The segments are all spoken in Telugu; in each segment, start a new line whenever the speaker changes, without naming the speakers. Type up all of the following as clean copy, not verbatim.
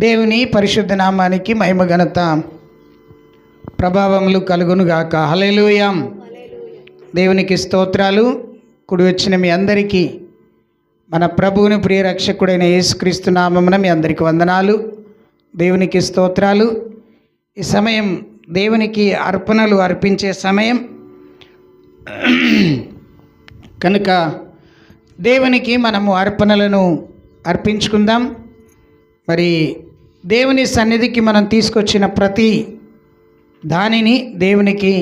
దేవుని పరిశుద్ధ నామానికి మహిమ ఘనత ప్రభావములు కలుగునుగాక. హల్లెలూయా. దేవునికి స్తోత్రాలు. కుడి వచ్చిన మీ అందరికీ మన ప్రభువుని ప్రియ రక్షకుడైన యేసుక్రీస్తు నామమున మీ అందరికీ వందనాలు. దేవునికి స్తోత్రాలు. ఈ సమయం దేవునికి అర్పణలు అర్పించే సమయం కనుక దేవునికి మనము అర్పణలను అర్పించుకుందాం. మరి దేవుని సన్నిధికి మనం తీసుకొచ్చిన ప్రతి దానిని దేవునికి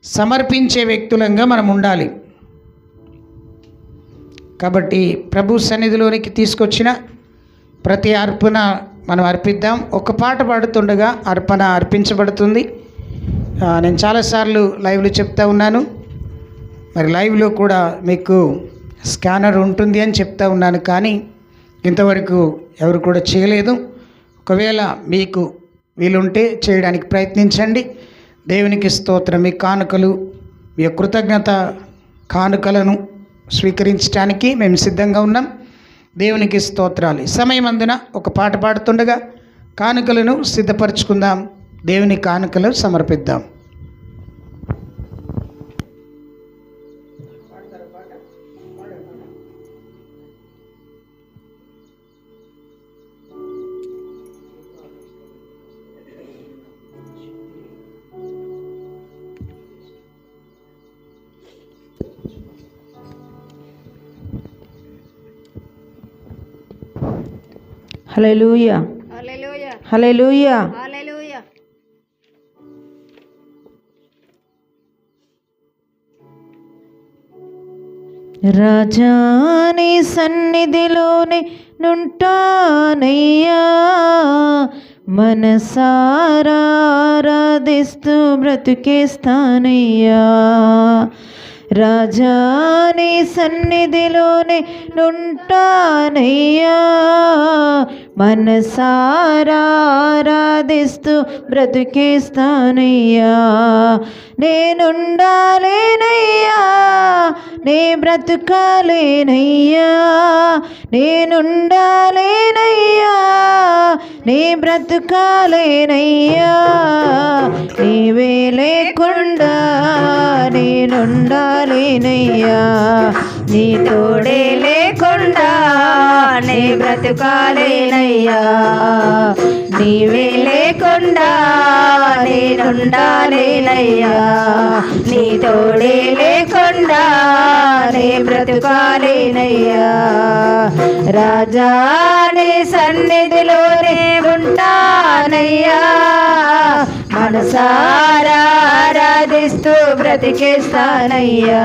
సమర్పించే వ్యక్తులంగా మనం ఉండాలి. కాబట్టి ప్రభు సన్నిధిలోనికి తీసుకొచ్చిన ప్రతి అర్పణ మనం అర్పిద్దాం. ఒక పాట పాడుతుండగా అర్పణ అర్పించబడుతుంది. నేను చాలాసార్లు లైవ్లో చెప్తా ఉన్నాను. మరి లైవ్లో కూడా మీకు స్కానర్ ఉంటుంది అని చెప్తా ఉన్నాను, కానీ ఇంతవరకు ఎవరు కూడా చేయలేదు. ఒకవేళ మీకు వీలుంటే చేయడానికి ప్రయత్నించండి. దేవునికి స్తోత్రం. మీ కానుకలు, మీ కృతజ్ఞత కానుకలను స్వీకరించడానికి మేము సిద్ధంగా ఉన్నాం. దేవునికి స్తోత్రాలు. సమయం అందున ఒక పాట పాడుతుండగా కానుకలను సిద్ధపరచుకుందాం. దేవుని కానుకలు సమర్పిద్దాం.
హల్లెలూయా,
హల్లెలూయా,
హల్లెలూయా.
హల్లెలూయా.
రాజా నీ సన్నిధిలోనే నుంటానయ్యా, మనసారా ఆరాధిస్తూ బ్రతికేస్తానయ్యా. రాజా నీ సన్నిధిలోనే నుంటానయ్యా, మనసారా ఆరాధిస్తూ బ్రతికేస్తానయ్యా. నేనుండాలేనయ్యా, నే బ్రతుకాలేనయ్యా, నేనుండాలేనయ్యా, నీ బ్రతుకాలేనయ్యా. నీవే లేకుండా నేనుండాలేనయ్యా, నీ తోడే లేకుండా నీ బ్రతుకాలేనయ్యా. నీవే లేకుండా నేనుండాలేనయ్యా, నీ తోడే లేకుండా నీ బ్రతుకాలేనయ్యా. రాజా నీ సన్నిధిలోనే ఉంటానయ్యా, మనసారా ఆరాధిస్తూ బ్రతికేస్తానయ్యా.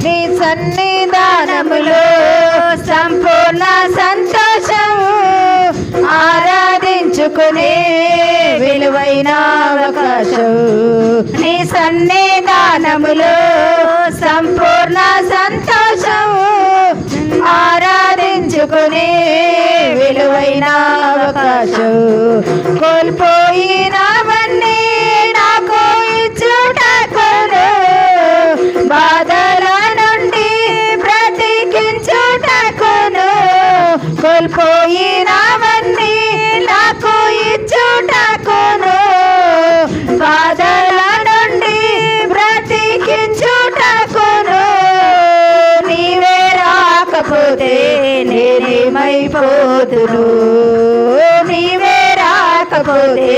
నీ సన్నిధానములో సంపూర్ణ సంతోషము, ఆరాధించుకునే విలువైన అవకాశం. నీ సన్నిధానములో సంపూర్ణ సంతోషము, ఆరాధించుకునే విలువైన అవకాశం. కోల్పోయినవన్నీ నాకు ఇచ్చుటకును, బాధల నుండి బ్రతికించుటకును. కోల్పోయినవన్నీ నాకు ఇచ్చుటకును, బాధల నుండి బ్రతికించుటకును. నీవే రాకపోతే నేనేమైపోతును, నీవే రాకపోతే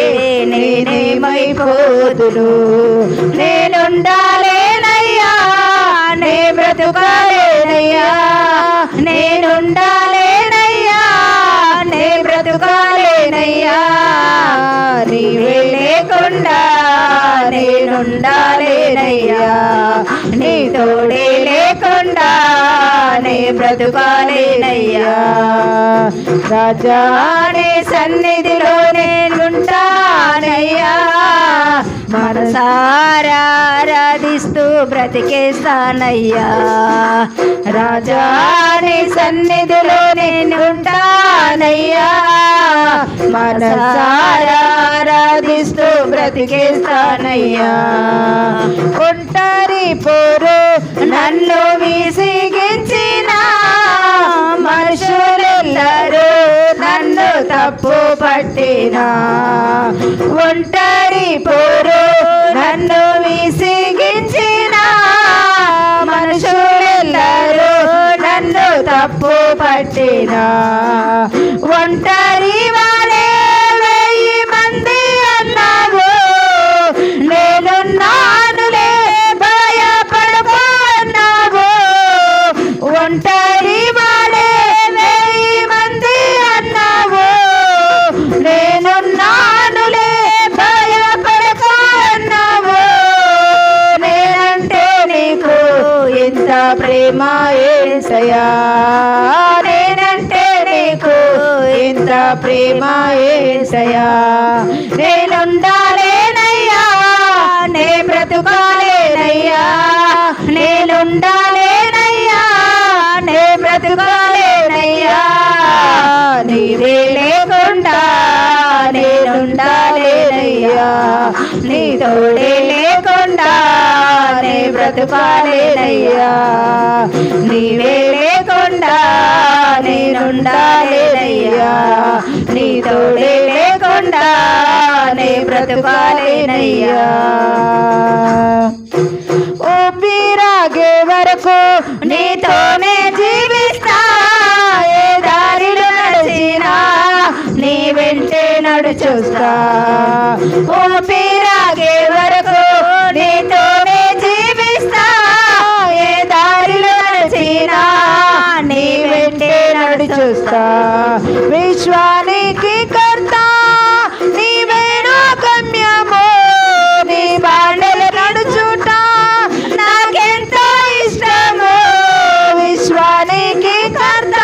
నేనేమైపోతును. నేనుండాలేనయ్యా, నే బ్రతుకాలేనయ్యా, నేనుండాలేనయ్యా, నే బ్రతుకాలేనయ్యా. నీవే లేకుండా నేనుండాలేనయ్యా, నీ తోడే లేకుండా నే బ్రతుకాలేనయ్యా. రాజా నీ సన్నిధిలోనే ఉంటానయ్యా, మనసారా ఆరాధిస్తూ బ్రతికేస్తానయ్యా. రాజా నీ సన్నిధిలోనే ఉంటానయ్యా, మనసారా ఆరాధిస్తూ బ్రతికేస్తానయ్యా. ఒంటరి పోరు నన్ను విసిగించిన పట్టినా ఒంటరి పోరు నన్ను విసిగించిన మనుషులెల్లరూ నన్ను తప్పు పట్టినా ఒంటరి వాడే 1000 మంది అన్నావు నేనున్నానులే భయపడకు అన్నావు ఒంటరి వాడే 1000 మంది అన్నావు నేనున్నానులే భయపడకు అన్నావు నేనంటే నీకు ఎంత ప్రేమ యేసయ్యా నేనంటే నీకు ఎంత ప్రేమ యేసయ్యా నేనుండాలేనయ్యా నే బ్రతుకాలేనయ్యా నేనుండాలేనయ్యా నే బ్రతుకాలేనయ్యా నీవే లేకుండా నేనుండాలేనయ్యా నీ తోడే లేకుండా నే బ్రతుకాలేనయ్యా నీవే లేకుండా నేనుండాలేనయ్యా నీ తోడే లేకుండా నే బ్రతుకాలేనయ్యా ఊపిరాగే వరకు నీతోనే జీవిస్తా ఏ దారిలో నడిచినా నీ వెంటే నడుచూస్తా ఊపిరాగే వరకు నీతోనే జీవిస్తా ఏ దారిలో నడిచినా నీ వెంటే నడుచూస్తా విశ్వానికి కర్త నీవే నా గమ్యము నీ బాటలు నడుచుట నాకెంతో ఇష్టము విశ్వానికి కర్త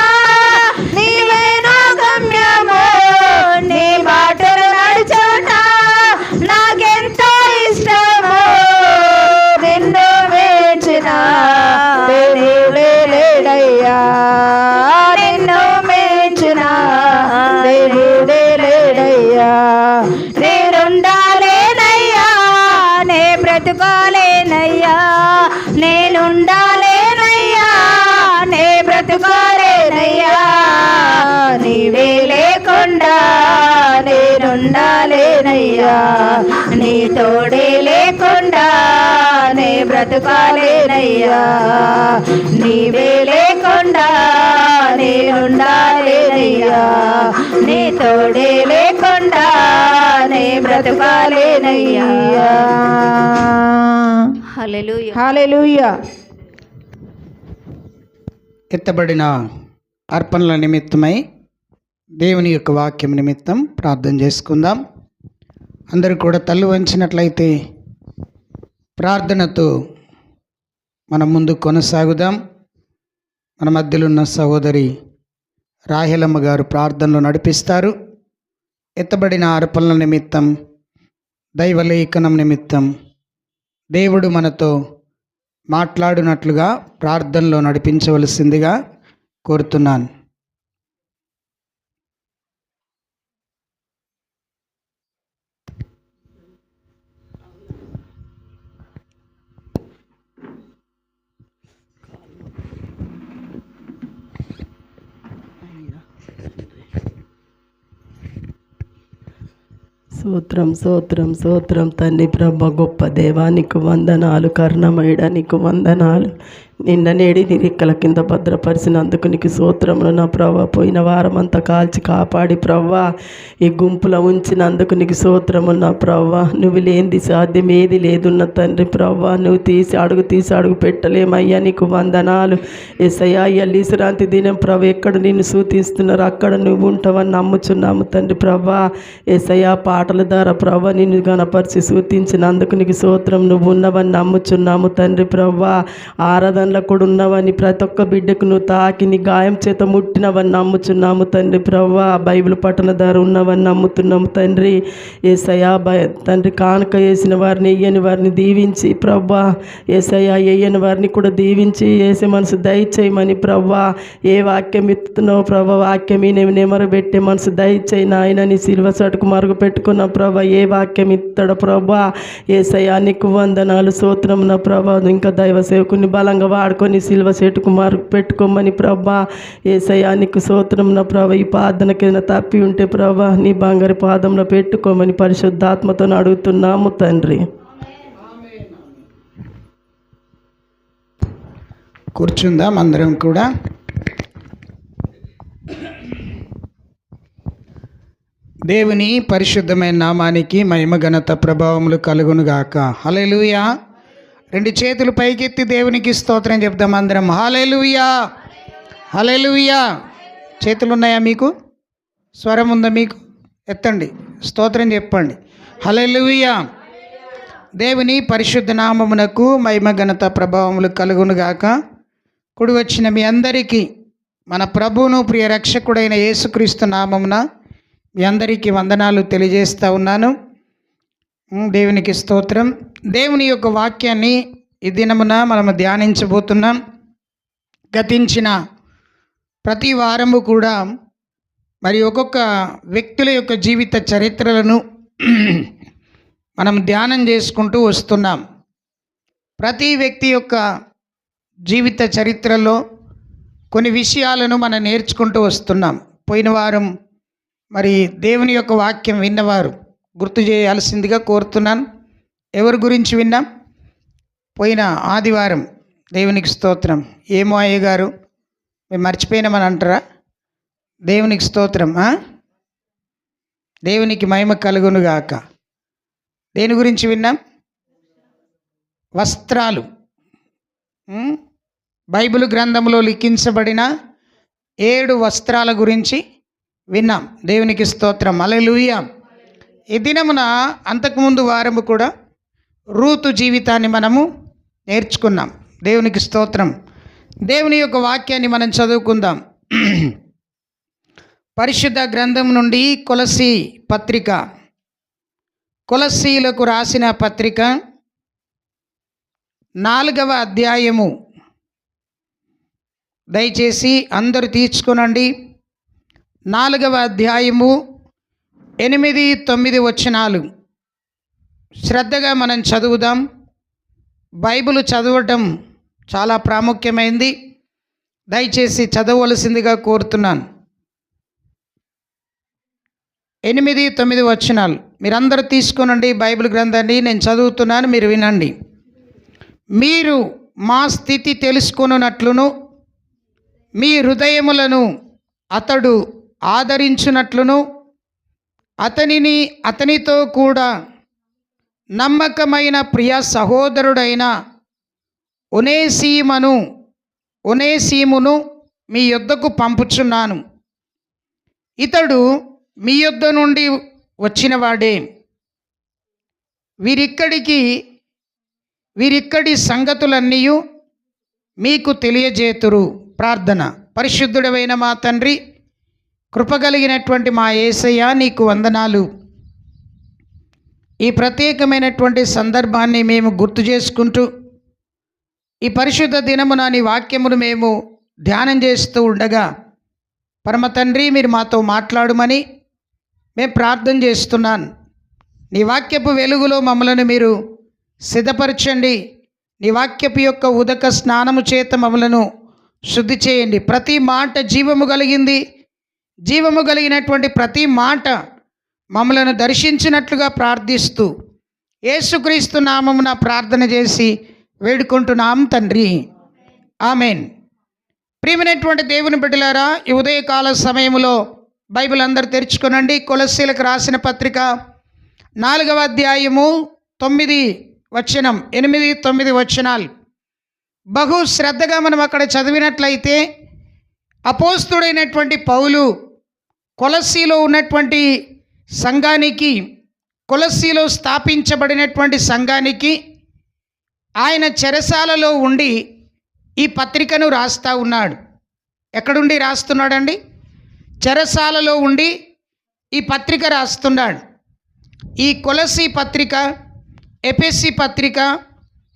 నీవే నా గమ్యము నీ బాటలు నడుచుట నాకెంతో ఇష్టము నిన్ను వేచిన దేవుడే లేడయ్యా నిన్ను వేచిన దేవుడే లేడయ్యా నేనుండాలేనయ్యా నే బ్రతుకాలేనయ్యా నేనుండాలేనయ్యా నే బ్రతుకాలేనయ్యా నీవే లేకుండా నేనుండాలేనయ్యా నీ తోడే లేకుండా నే బ్రతుకాలేనయ్యా నీవే లేకుండా నేనుండాలేనయ్యా నీ తోడే లేకుండా నే బ్రతుకాలేనయ్యా హల్లెలూయా హల్లెలూయా
ఎత్తబడిన అర్పణల నిమిత్తమై దేవుని యొక్క వాక్యం నిమిత్తం ప్రార్థన చేసుకుందాం. అందరూ కూడా తల్లు వంచినట్లయితే ప్రార్థనతో మనం ముందు కొనసాగుదాం. మన మధ్యలో ఉన్న సహోదరి రాహెలమ్మ గారు ప్రార్థనలో నడిపిస్తారు. ఎత్తబడిన అర్పణల నిమిత్తం దైవలేఖనం నిమిత్తం దేవుడు మనతో మాట్లాడినట్లుగా ప్రార్థనలో నడిపించవలసిందిగా కోరుతున్నాను.
స్తోత్రం స్తోత్రం స్తోత్రం తండ్రి ప్రభ గొప్ప దేవానికి వందనాలు కరుణమయుడా నీకు వందనాలు నిన్న నేడి నీ రెక్కల కింద భద్రపరిచినందుకు నీకు స్తోత్రములు నా ప్రభా పోయిన వారం అంతా కాల్చి కాపాడి ప్రభా ఈ గుంపులో ఉంచినందుకు నీకు స్తోత్రములు నా ప్రభా నువ్వు లేనిది సాధ్యం ఏది లేదున్న తండ్రి ప్రభా నువ్వు తీసి అడుగు పెట్టలేమయ్యా నీకు వందనాలు యేసయ్యా విశ్రాంతి దినం ప్రభు ఎక్కడ నిన్ను సూచిస్తున్నారు అక్కడ నువ్వు ఉంటావని నమ్ముచున్నాము తండ్రి ప్రభా యేసయ్యా పాటల ద్వారా ప్రభా నిన్ను గణపరిచి సూచించినందుకు నీకు స్తోత్రం నువ్వు ఉన్నవని నమ్ముచున్నాము తండ్రి ప్రభా ఆరాధనలో కూడా ఉన్నవని ప్రతి ఒక్క బిడ్డకు నువ్వు తాకి నీ గాయం చేత ముట్టినవని నమ్ముచున్నాము తండ్రి ప్రభా బైబిల్ పఠన ద్వారా ఉన్నవని నమ్ముతున్నాము తండ్రి యేసయ్యా తండ్రి కానుక వేసిన వారిని వెయ్యని వారిని దీవించి ప్రభా యేసయ్యా వెయ్యని వారిని కూడా దీవించి వేసే మనసు దయచేయమని ప్రభా ఏ వాక్యం ఎత్తుతున్నావు ప్రభా వాక్యం నెమరు పెట్టే మనసు దయచేయి నాయన నీ సిల్వ సటుకు మరుగు పెట్టుకున్న ప్రభా ఏ వాక్యం ఇస్తాడో ప్రభా యేసయ్యా నీకు వందనాలు స్తోత్రం నా ప్రభా ఇంకా దైవ సేవకుని బలంగా వాడుకొని సిల్వ చెట్టుకు పెట్టుకోమని ప్రభా యేసయ్యా నీకు స్తోత్రం నా ప్రభా. ఈ ప్రార్థనకైనా తప్పి ఉంటే ప్రభా నీ బంగారు పాదంలో పెట్టుకోమని పరిశుద్ధాత్మతో అడుగుతున్నాము తండ్రి.
కూర్చుందాం అందరం కూడా. దేవుని పరిశుద్ధమైన నామానికి మహిమ ఘనత ప్రభావములు కలుగునుగాక. హల్లెలూయా. రెండు చేతులు పైకెత్తి దేవునికి స్తోత్రం చెప్దాం అందరం. హల్లెలూయా, హల్లెలూయా. చేతులు ఉన్నాయా మీకు? స్వరం ఉందా మీకు? ఎత్తండి, స్తోత్రం చెప్పండి. హల్లెలూయా. దేవుని పరిశుద్ధ నామమునకు మహిమ ఘనత ప్రభావములు కలుగునుగాక. కుడి వచ్చిన మీ అందరికీ మన ప్రభువును ప్రియ రక్షకుడైన యేసుక్రీస్తు నామమున మీ అందరికీ వందనాలు తెలియజేస్తూ ఉన్నాను. దేవునికి స్తోత్రం. దేవుని యొక్క వాక్యాన్ని ఈ దినమున మనము ధ్యానించబోతున్నాం. గతించిన ప్రతి వారము కూడా మరి ఒక్కొక్క వ్యక్తుల యొక్క జీవిత చరిత్రలను మనం ధ్యానం చేసుకుంటూ వస్తున్నాం. ప్రతి వ్యక్తి యొక్క జీవిత చరిత్రలో కొన్ని విషయాలను మనం నేర్చుకుంటూ వస్తున్నాం. పోయిన వారం మరి దేవుని యొక్క వాక్యం విన్నవారు గుర్తు చేయాల్సిందిగా కోరుతున్నాను. ఎవరి గురించి విన్నాం? పోయిన ఆదివారం. దేవునికి స్తోత్రం. ఏమో అయ్య గారు మేము మర్చిపోయినామని అంటారా? దేవునికి స్తోత్రం. దేవునికి మహిమ కలుగునుగాక. దేని గురించి విన్నాం? వస్త్రాలు. బైబిల్ గ్రంథంలో లిఖించబడిన 7 వస్త్రాల గురించి విన్నాం. దేవునికి స్తోత్రం. హల్లెలూయా. ఈ దినమున అంతకుముందు వారము కూడా రూతు జీవితాన్ని మనము నేర్చుకున్నాం. దేవునికి స్తోత్రం. దేవుని యొక్క వాక్యాన్ని మనం చదువుకుందాం. పరిశుద్ధ గ్రంథం నుండి కొలస్సీ పత్రిక, కొలస్సీలకు రాసిన పత్రిక 4వ అధ్యాయము. దయచేసి అందరూ తీర్చుకోనండి. 4వ అధ్యాయము 8, 9 వచనాలు శ్రద్ధగా మనం చదువుదాం. బైబిల్ చదవటం చాలా ప్రాముఖ్యమైంది. దయచేసి చదవవలసిందిగా కోరుతున్నాను. 8, 9 వచనాలు మీరందరూ తీసుకోనండి బైబిల్ గ్రంథాన్ని. నేను చదువుతున్నాను, మీరు వినండి. మీరు మా స్థితి తెలుసుకొనున్నట్లును మీ హృదయములను అతడు ఆదరించున్నట్లును అతనితో కూడా నమ్మకమైన ప్రియ సహోదరుడైన ఒనేసీమును మీ యొద్దకు పంపుచున్నాను. ఇతడు మీ యొద్ద నుండి వచ్చినవాడే. వీరిక్కడి సంగతులన్నీ మీకు తెలియజేతురు. ప్రార్థన. పరిశుద్ధుడైన మా తండ్రి, కృపగలిగినటువంటి మా యేసయ్య, నీకు వందనాలు. ఈ ప్రత్యేకమైనటువంటి సందర్భాన్ని మేము గుర్తు చేసుకుంటూ ఈ పరిశుద్ధ దినమున నీ వాక్యమును మేము ధ్యానం చేస్తూ ఉండగా పరమ తండ్రి మీరు మాతో మాట్లాడమని మేము ప్రార్థన చేస్తున్నాను. నీ వాక్యపు వెలుగులో మమ్మలను మీరు సిద్ధపరచండి. నీ వాక్యపు యొక్క ఉదక స్నానము చేత మమ్మలను శుద్ధి చేయండి. ప్రతి మాట జీవము కలిగింది. జీవము కలిగినటువంటి ప్రతి మాట మమ్మలను దర్శించినట్లుగా ప్రార్థిస్తూ యేసుక్రీస్తు నామమున ప్రార్థన చేసి వేడుకుంటున్నాం తండ్రి. ఆమెన్. ప్రియమైనటువంటి దేవుని బిడ్డలారా, ఈ ఉదయకాల సమయంలో బైబిల్ అందరు తెరుచుకోనండి. కొలస్సీలకు రాసిన పత్రిక 4వ అధ్యాయము 9 వచనం, 8, 9 వచనాలు బహు శ్రద్ధగా మనం అక్కడ చదివినట్లయితే అపోస్తుడైనటువంటి పౌలు కొలస్సీలో ఉన్నటువంటి సంఘానికి, కొలస్సీలో స్థాపించబడినటువంటి సంఘానికి ఆయన చెరసాలలో ఉండి ఈ పత్రికను రాస్తూ ఉన్నాడు. ఎక్కడుండి రాస్తున్నాడండి? చెరసాలలో ఉండి ఈ పత్రిక రాస్తున్నాడు. ఈ కొలస్సీ పత్రిక, ఎఫెసీ పత్రిక,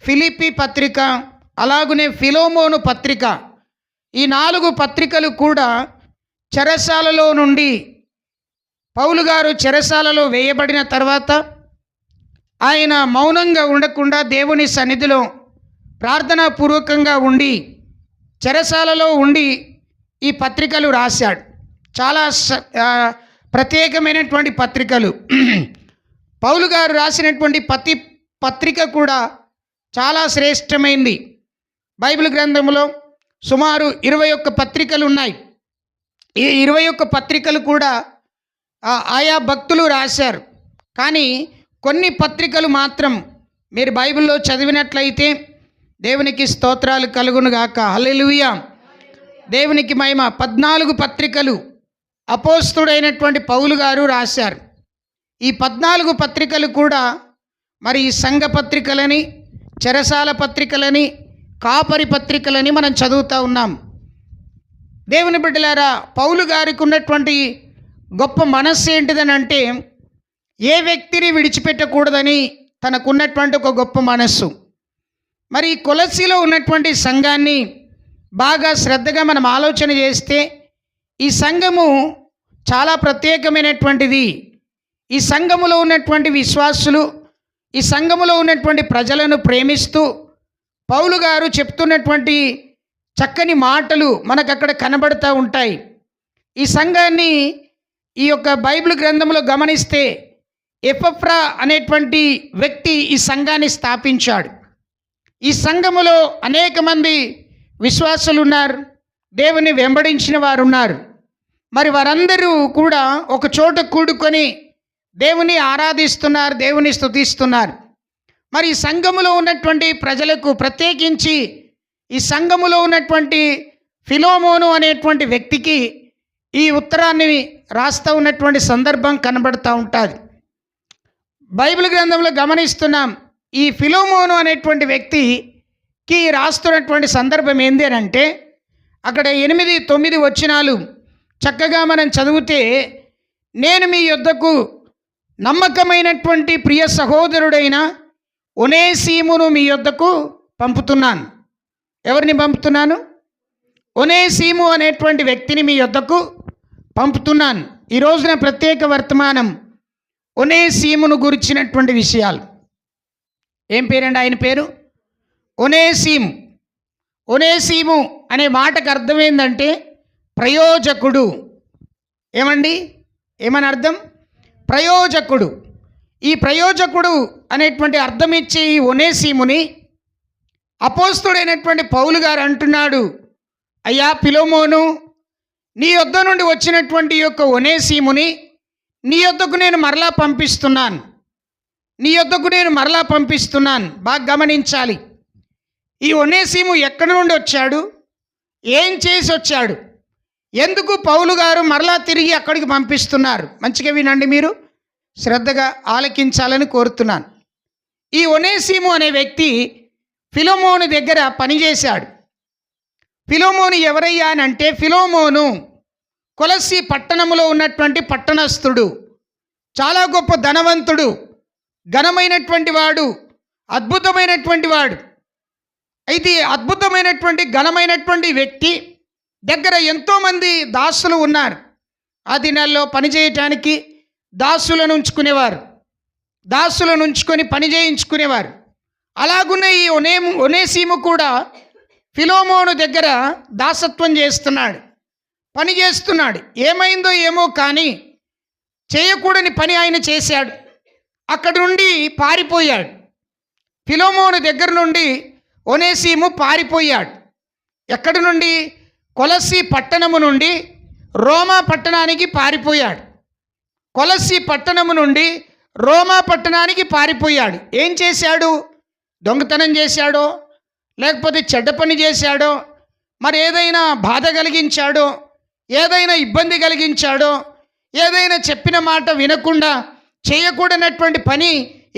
ఫిలిప్పీ పత్రిక, అలాగునే ఫిలోమోను పత్రిక, ఈ 4 పత్రికలు కూడా చెరసాలలో నుండి పౌలు గారు చెరసాలలో వేయబడిన తర్వాత ఆయన మౌనంగా ఉండకుండా దేవుని సన్నిధిలో ప్రార్థనాపూర్వకంగా ఉండి చెరసాలలో ఉండి ఈ పత్రికలు రాశాడు. చాలా ప్రత్యేకమైనటువంటి పత్రికలు. పౌలు గారు రాసినటువంటి ప్రతి పత్రిక కూడా చాలా శ్రేష్టమైంది. బైబిల్ గ్రంథంలో సుమారు 21 పత్రికలు ఉన్నాయి. ఈ 21 పత్రికలు కూడా ఆయా భక్తులు రాశారు. కానీ కొన్ని పత్రికలు మాత్రం మీరు బైబిల్లో చదివినట్లయితే దేవునికి స్తోత్రాలు కలుగునుగాక. హల్లెలూయా, దేవునికి మహిమ. 14 పత్రికలు అపోస్తుడైనటువంటి పౌలు గారు రాశారు. ఈ 14 పత్రికలు కూడా మరి ఈ సంఘ పత్రికలని, చెరసాల పత్రికలని, కాపరి పత్రికలని మనం చదువుతూ ఉన్నాం. దేవుని బిడ్డలారా, పౌలు గారికి ఉన్నటువంటి గొప్ప మనస్సు ఏంటిదని అంటే ఏ వ్యక్తిని విడిచిపెట్టకూడదని తనకున్నటువంటి ఒక గొప్ప మనస్సు. మరి కొలస్సీలో ఉన్నటువంటి సంఘాన్ని బాగా శ్రద్ధగా మనం ఆలోచన చేస్తే ఈ సంఘము చాలా ప్రత్యేకమైనటువంటిది. ఈ సంఘములో ఉన్నటువంటి విశ్వాసులు, ఈ సంఘములో ఉన్నటువంటి ప్రజలను ప్రేమిస్తూ పౌలు గారు చెప్తున్నటువంటి చక్కని మాటలు మనకు అక్కడ కనబడుతూ ఉంటాయి. ఈ సంఘాన్ని ఈ యొక్క బైబిల్ గ్రంథంలో గమనిస్తే ఎపఫ్రా అనేటువంటి వ్యక్తి ఈ సంఘాన్ని స్థాపించాడు. ఈ సంఘములో అనేక మంది విశ్వాసులు ఉన్నారు, దేవుని వెంబడించిన వారు ఉన్నారు. మరి వారందరూ కూడా ఒక చోట కూడుకొని దేవుని ఆరాధిస్తున్నారు, దేవుని స్తుతిస్తున్నారు. మరి ఈ సంఘములో ఉన్నటువంటి ప్రజలకు, ప్రత్యేకించి ఈ సంఘములో ఉన్నటువంటి ఫిలోమోను అనేటువంటి వ్యక్తికి ఈ ఉత్తరాన్ని రాస్తూ ఉన్నటువంటి సందర్భం కనబడుతూ ఉంటుంది. బైబిల్ గ్రంథంలో గమనిస్తున్నాం, ఈ ఫిలోమోను అనేటువంటి వ్యక్తికి రాస్తున్నటువంటి సందర్భం ఏంది అని అంటే అక్కడ 8-9 వచనాలు చక్కగా మనం చదివితే, నేను మీ యొద్దకు నమ్మకమైనటువంటి ప్రియ సహోదరుడైన ఒనేసీమును మీ యొద్దకు పంపుతున్నాను. ఎవరిని పంపుతున్నాను? ఒనేసీము అనేటువంటి వ్యక్తిని మీ యొద్దకు పంపుతున్నాను. ఈ రోజున ప్రత్యేక వర్తమానం ఒనేసీమును గురించినటువంటి విషయాలు. ఏం పేరండి ఆయన పేరు? ఒనేసీము. ఒనేసీము అనే మాటకు అర్థం ఏంటంటే ప్రయోజకుడు. ఏమండి, ఏమని అర్థం? ప్రయోజకుడు. ఈ ప్రయోజకుడు అనేటువంటి అర్థం ఇచ్చే ఈ ఒనేసీముని అపోస్తుడైనటువంటి పౌలు గారు అంటున్నాడు, అయ్యా ఫిలోమోను, నీ యొద్ద నుండి వచ్చినటువంటి యొక్క ఒనేసీముని నీ యొద్దకు నేను మరలా పంపిస్తున్నాను. నీ యొద్దకు నేను మరలా పంపిస్తున్నాను. బాగా గమనించాలి. ఈ ఒనేసీము ఎక్కడి నుండి వచ్చాడు? ఏం చేసి వచ్చాడు? ఎందుకు పౌలు గారు మరలా తిరిగి అక్కడికి పంపిస్తున్నారు? మంచిగా వినండి, మీరు శ్రద్ధగా ఆలకించాలని కోరుతున్నాను. ఈ ఒనేసీము అనే వ్యక్తి ఫిలోమోను దగ్గర పనిచేశాడు. ఫిలోమోను ఎవరయ్యా అని అంటే, ఫిలోమోను కొలస్సీ పట్టణంలో ఉన్నటువంటి పట్టణస్థుడు, చాలా గొప్ప ధనవంతుడు, ఘనమైనటువంటి వాడు, అద్భుతమైనటువంటి వాడు. అయితే అద్భుతమైనటువంటి ఘనమైనటువంటి వ్యక్తి దగ్గర ఎంతోమంది దాసులు ఉన్నారు. ఆ దినాల్లో పనిచేయటానికి దాసులను ఉంచుకునేవారు, దాసులను ఉంచుకొని పని చేయించుకునేవారు. అలాగునే ఈ ఒనేసీము కూడా ఫిలోమోను దగ్గర దాసత్వం చేస్తున్నాడు, పని చేస్తున్నాడు. ఏమైందో ఏమో కానీ చేయకూడని పని ఆయన చేశాడు. అక్కడి నుండి పారిపోయాడు. ఫిలోమోను దగ్గర నుండి ఒనేసీము పారిపోయాడు. ఎక్కడి నుండి? కొలస్సీ పట్టణము నుండి రోమా పట్టణానికి పారిపోయాడు. కొలస్సీ పట్టణము నుండి రోమా పట్టణానికి పారిపోయాడు. ఏం చేశాడు? దొంగతనం చేశాడో, లేకపోతే చెడ్డ పని చేశాడో, మరి ఏదైనా బాధ కలిగించాడో, ఏదైనా ఇబ్బంది కలిగించాడో, ఏదైనా చెప్పిన మాట వినకుండా చేయకూడనటువంటి పని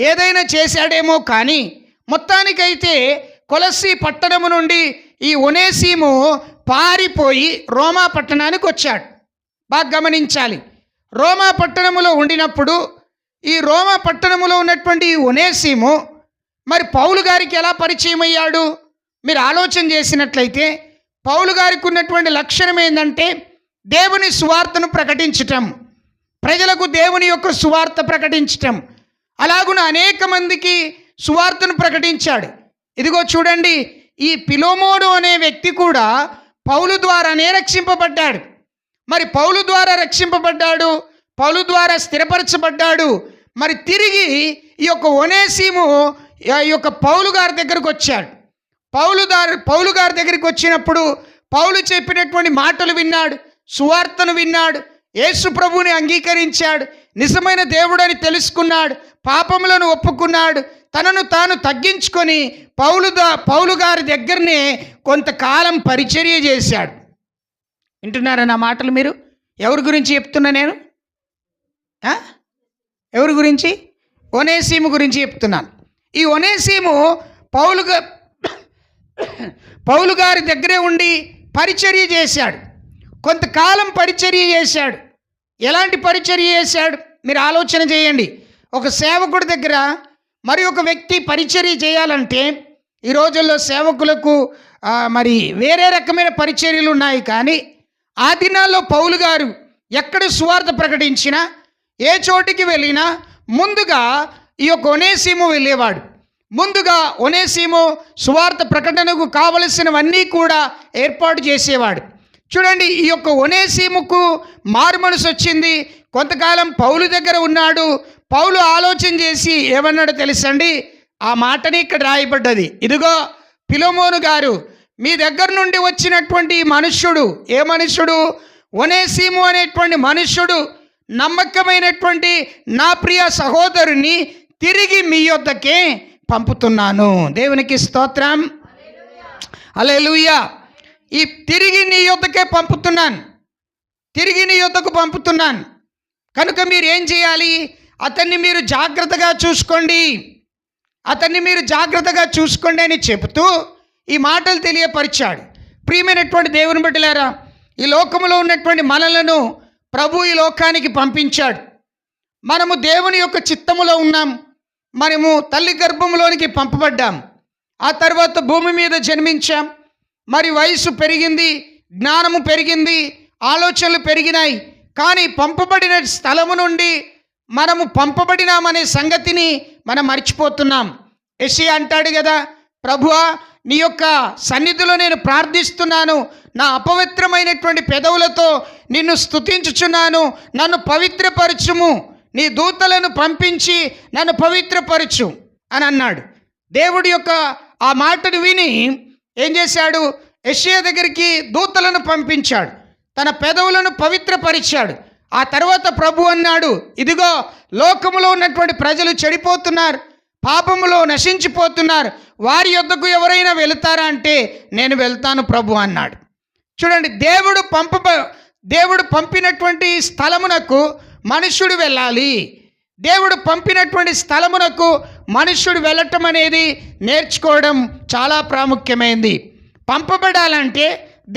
ఏదైనా చేశాడేమో కానీ మొత్తానికైతే కొలస్సీ పట్టణము నుండి ఈ ఒనేసీము పారిపోయి రోమా పట్టణానికి వచ్చాడు. బాగా గమనించాలి. రోమా పట్టణములో ఉండినప్పుడు ఈ రోమా పట్టణములో ఉన్నటువంటి ఈ ఒనేసీము మరి పౌలు గారికి ఎలా పరిచయం అయ్యాడు? మీరు ఆలోచన చేసినట్లయితే పౌలు గారికి ఉన్నటువంటి లక్షణం ఏంటంటే దేవుని సువార్తను ప్రకటించటం, ప్రజలకు దేవుని యొక్క సువార్త ప్రకటించటం. అలాగున అనేక మందికి సువార్తను ప్రకటించాడు. ఇదిగో చూడండి, ఈ ఫిలోమోను అనే వ్యక్తి కూడా పౌలు ద్వారానే రక్షింపబడ్డాడు. మరి పౌలు ద్వారా రక్షింపబడ్డాడు, పౌలు ద్వారా స్థిరపరచబడ్డాడు. మరి తిరిగి ఈ యొక్క ఒనేసిము ఈ యొక్క పౌలు గారి దగ్గరకు వచ్చాడు. పౌలు గారి దగ్గరికి వచ్చినప్పుడు పౌలు చెప్పినటువంటి మాటలు విన్నాడు, సువార్తను విన్నాడు, యేసు ప్రభువుని అంగీకరించాడు, నిజమైన దేవుడని తెలుసుకున్నాడు, పాపములను ఒప్పుకున్నాడు, తనను తాను తగ్గించుకొని పౌలు గారి దగ్గరనే కొంతకాలం పరిచర్య చేశాడు. వింటున్నారా నా మాటలు మీరు? ఎవరి గురించి చెప్తున్నా నేను? ఎవరి గురించి? ఒనేసిము గురించి చెప్తున్నాను. ఈ ఒనేసిము పౌలు గారి దగ్గరే ఉండి పరిచర్య చేశాడు, కొంతకాలం పరిచర్య చేశాడు. ఎలాంటి పరిచర్య చేశాడు మీరు ఆలోచన చేయండి. ఒక సేవకుడి దగ్గర మరి ఒక వ్యక్తి పరిచర్య చేయాలంటే ఈ రోజుల్లో సేవకులకు మరి వేరే రకమైన పరిచర్యలు ఉన్నాయి. కానీ ఆ దినాల్లో పౌలు గారు ఎక్కడ సువార్త ప్రకటించినా, ఏ చోటికి వెళ్ళినా ముందుగా ఈ యొక్క ఒనేసిము వెళ్ళేవాడు. ముందుగా ఒనేసిము సువార్త ప్రకటనకు కావలసినవన్నీ కూడా ఏర్పాటు చేసేవాడు. చూడండి, ఈ యొక్క ఒనేసిముకు మారు మనసు వచ్చింది. కొంతకాలం పౌలు దగ్గర ఉన్నాడు. పౌలు ఆలోచన చేసి ఏమన్నాడో తెలుసండి? ఆ మాటని ఇక్కడ రాయబడ్డది. ఇదిగో ఫిలోమోను గారు, మీ దగ్గర నుండి వచ్చినటువంటి మనుష్యుడు, ఏ మనుష్యుడు? ఒనేసిము అనేటువంటి మనుష్యుడు నమ్మకమైనటువంటి నా ప్రియ సహోదరుని తిరిగి మీ యొద్దకే పంపుతున్నాను. దేవునికి స్తోత్రం, హల్లెలూయా. ఈ తిరిగి నీ యొద్దకే పంపుతున్నాను, తిరిగి నీ యొద్దకు పంపుతున్నాను. కనుక మీరు ఏం చేయాలి? అతన్ని మీరు జాగ్రత్తగా చూసుకోండి, అతన్ని మీరు జాగ్రత్తగా చూసుకోండి అని చెబుతూ ఈ మాటలు తెలియపరిచాడు. ప్రియమైనటువంటి దేవుని బిడ్డలారా, ఈ లోకంలో ఉన్నటువంటి మనలను ప్రభు ఈ లోకానికి పంపించాడు. మనము దేవుని యొక్క చిత్తములో ఉన్నాం. మనము తల్లి గర్భంలోనికి పంపబడ్డాం. ఆ తర్వాత భూమి మీద జన్మించాం. మరి వయసు పెరిగింది, జ్ఞానము పెరిగింది, ఆలోచనలు పెరిగినాయి. కానీ పంపబడిన స్థలము నుండి మనము పంపబడినామనే సంగతిని మనం మర్చిపోతున్నాం. యెషయా అంటాడు కదా, ప్రభువా నీ యొక్క సన్నిధిలో నేను ప్రార్థిస్తున్నాను, నా అపవిత్రమైనటువంటి పెదవులతో నిన్ను స్తుతించుచున్నాను, నన్ను పవిత్రపరచుము, నీ దూతలను పంపించి నన్ను పవిత్రపరచు అని అన్నాడు. దేవుడి యొక్క ఆ మాటను విని ఏం చేశాడు? యెషయా దగ్గరికి దూతలను పంపించాడు, తన పెదవులను పవిత్రపరిచాడు. ఆ తర్వాత ప్రభు అన్నాడు, ఇదిగో లోకములో ఉన్నటువంటి ప్రజలు చెడిపోతున్నారు, పాపములో నశించిపోతున్నారు, వారి యొద్దకు ఎవరైనా వెళుతారా అంటే నేను వెళ్తాను ప్రభు అన్నాడు. చూడండి, దేవుడు పంపినటువంటి స్థలమునకు మనుష్యుడు వెళ్ళాలి. దేవుడు పంపినటువంటి స్థలమునకు మనుష్యుడు వెళ్ళటం అనేది నేర్చుకోవడం చాలా ప్రాముఖ్యమైనది. పంపబడాలంటే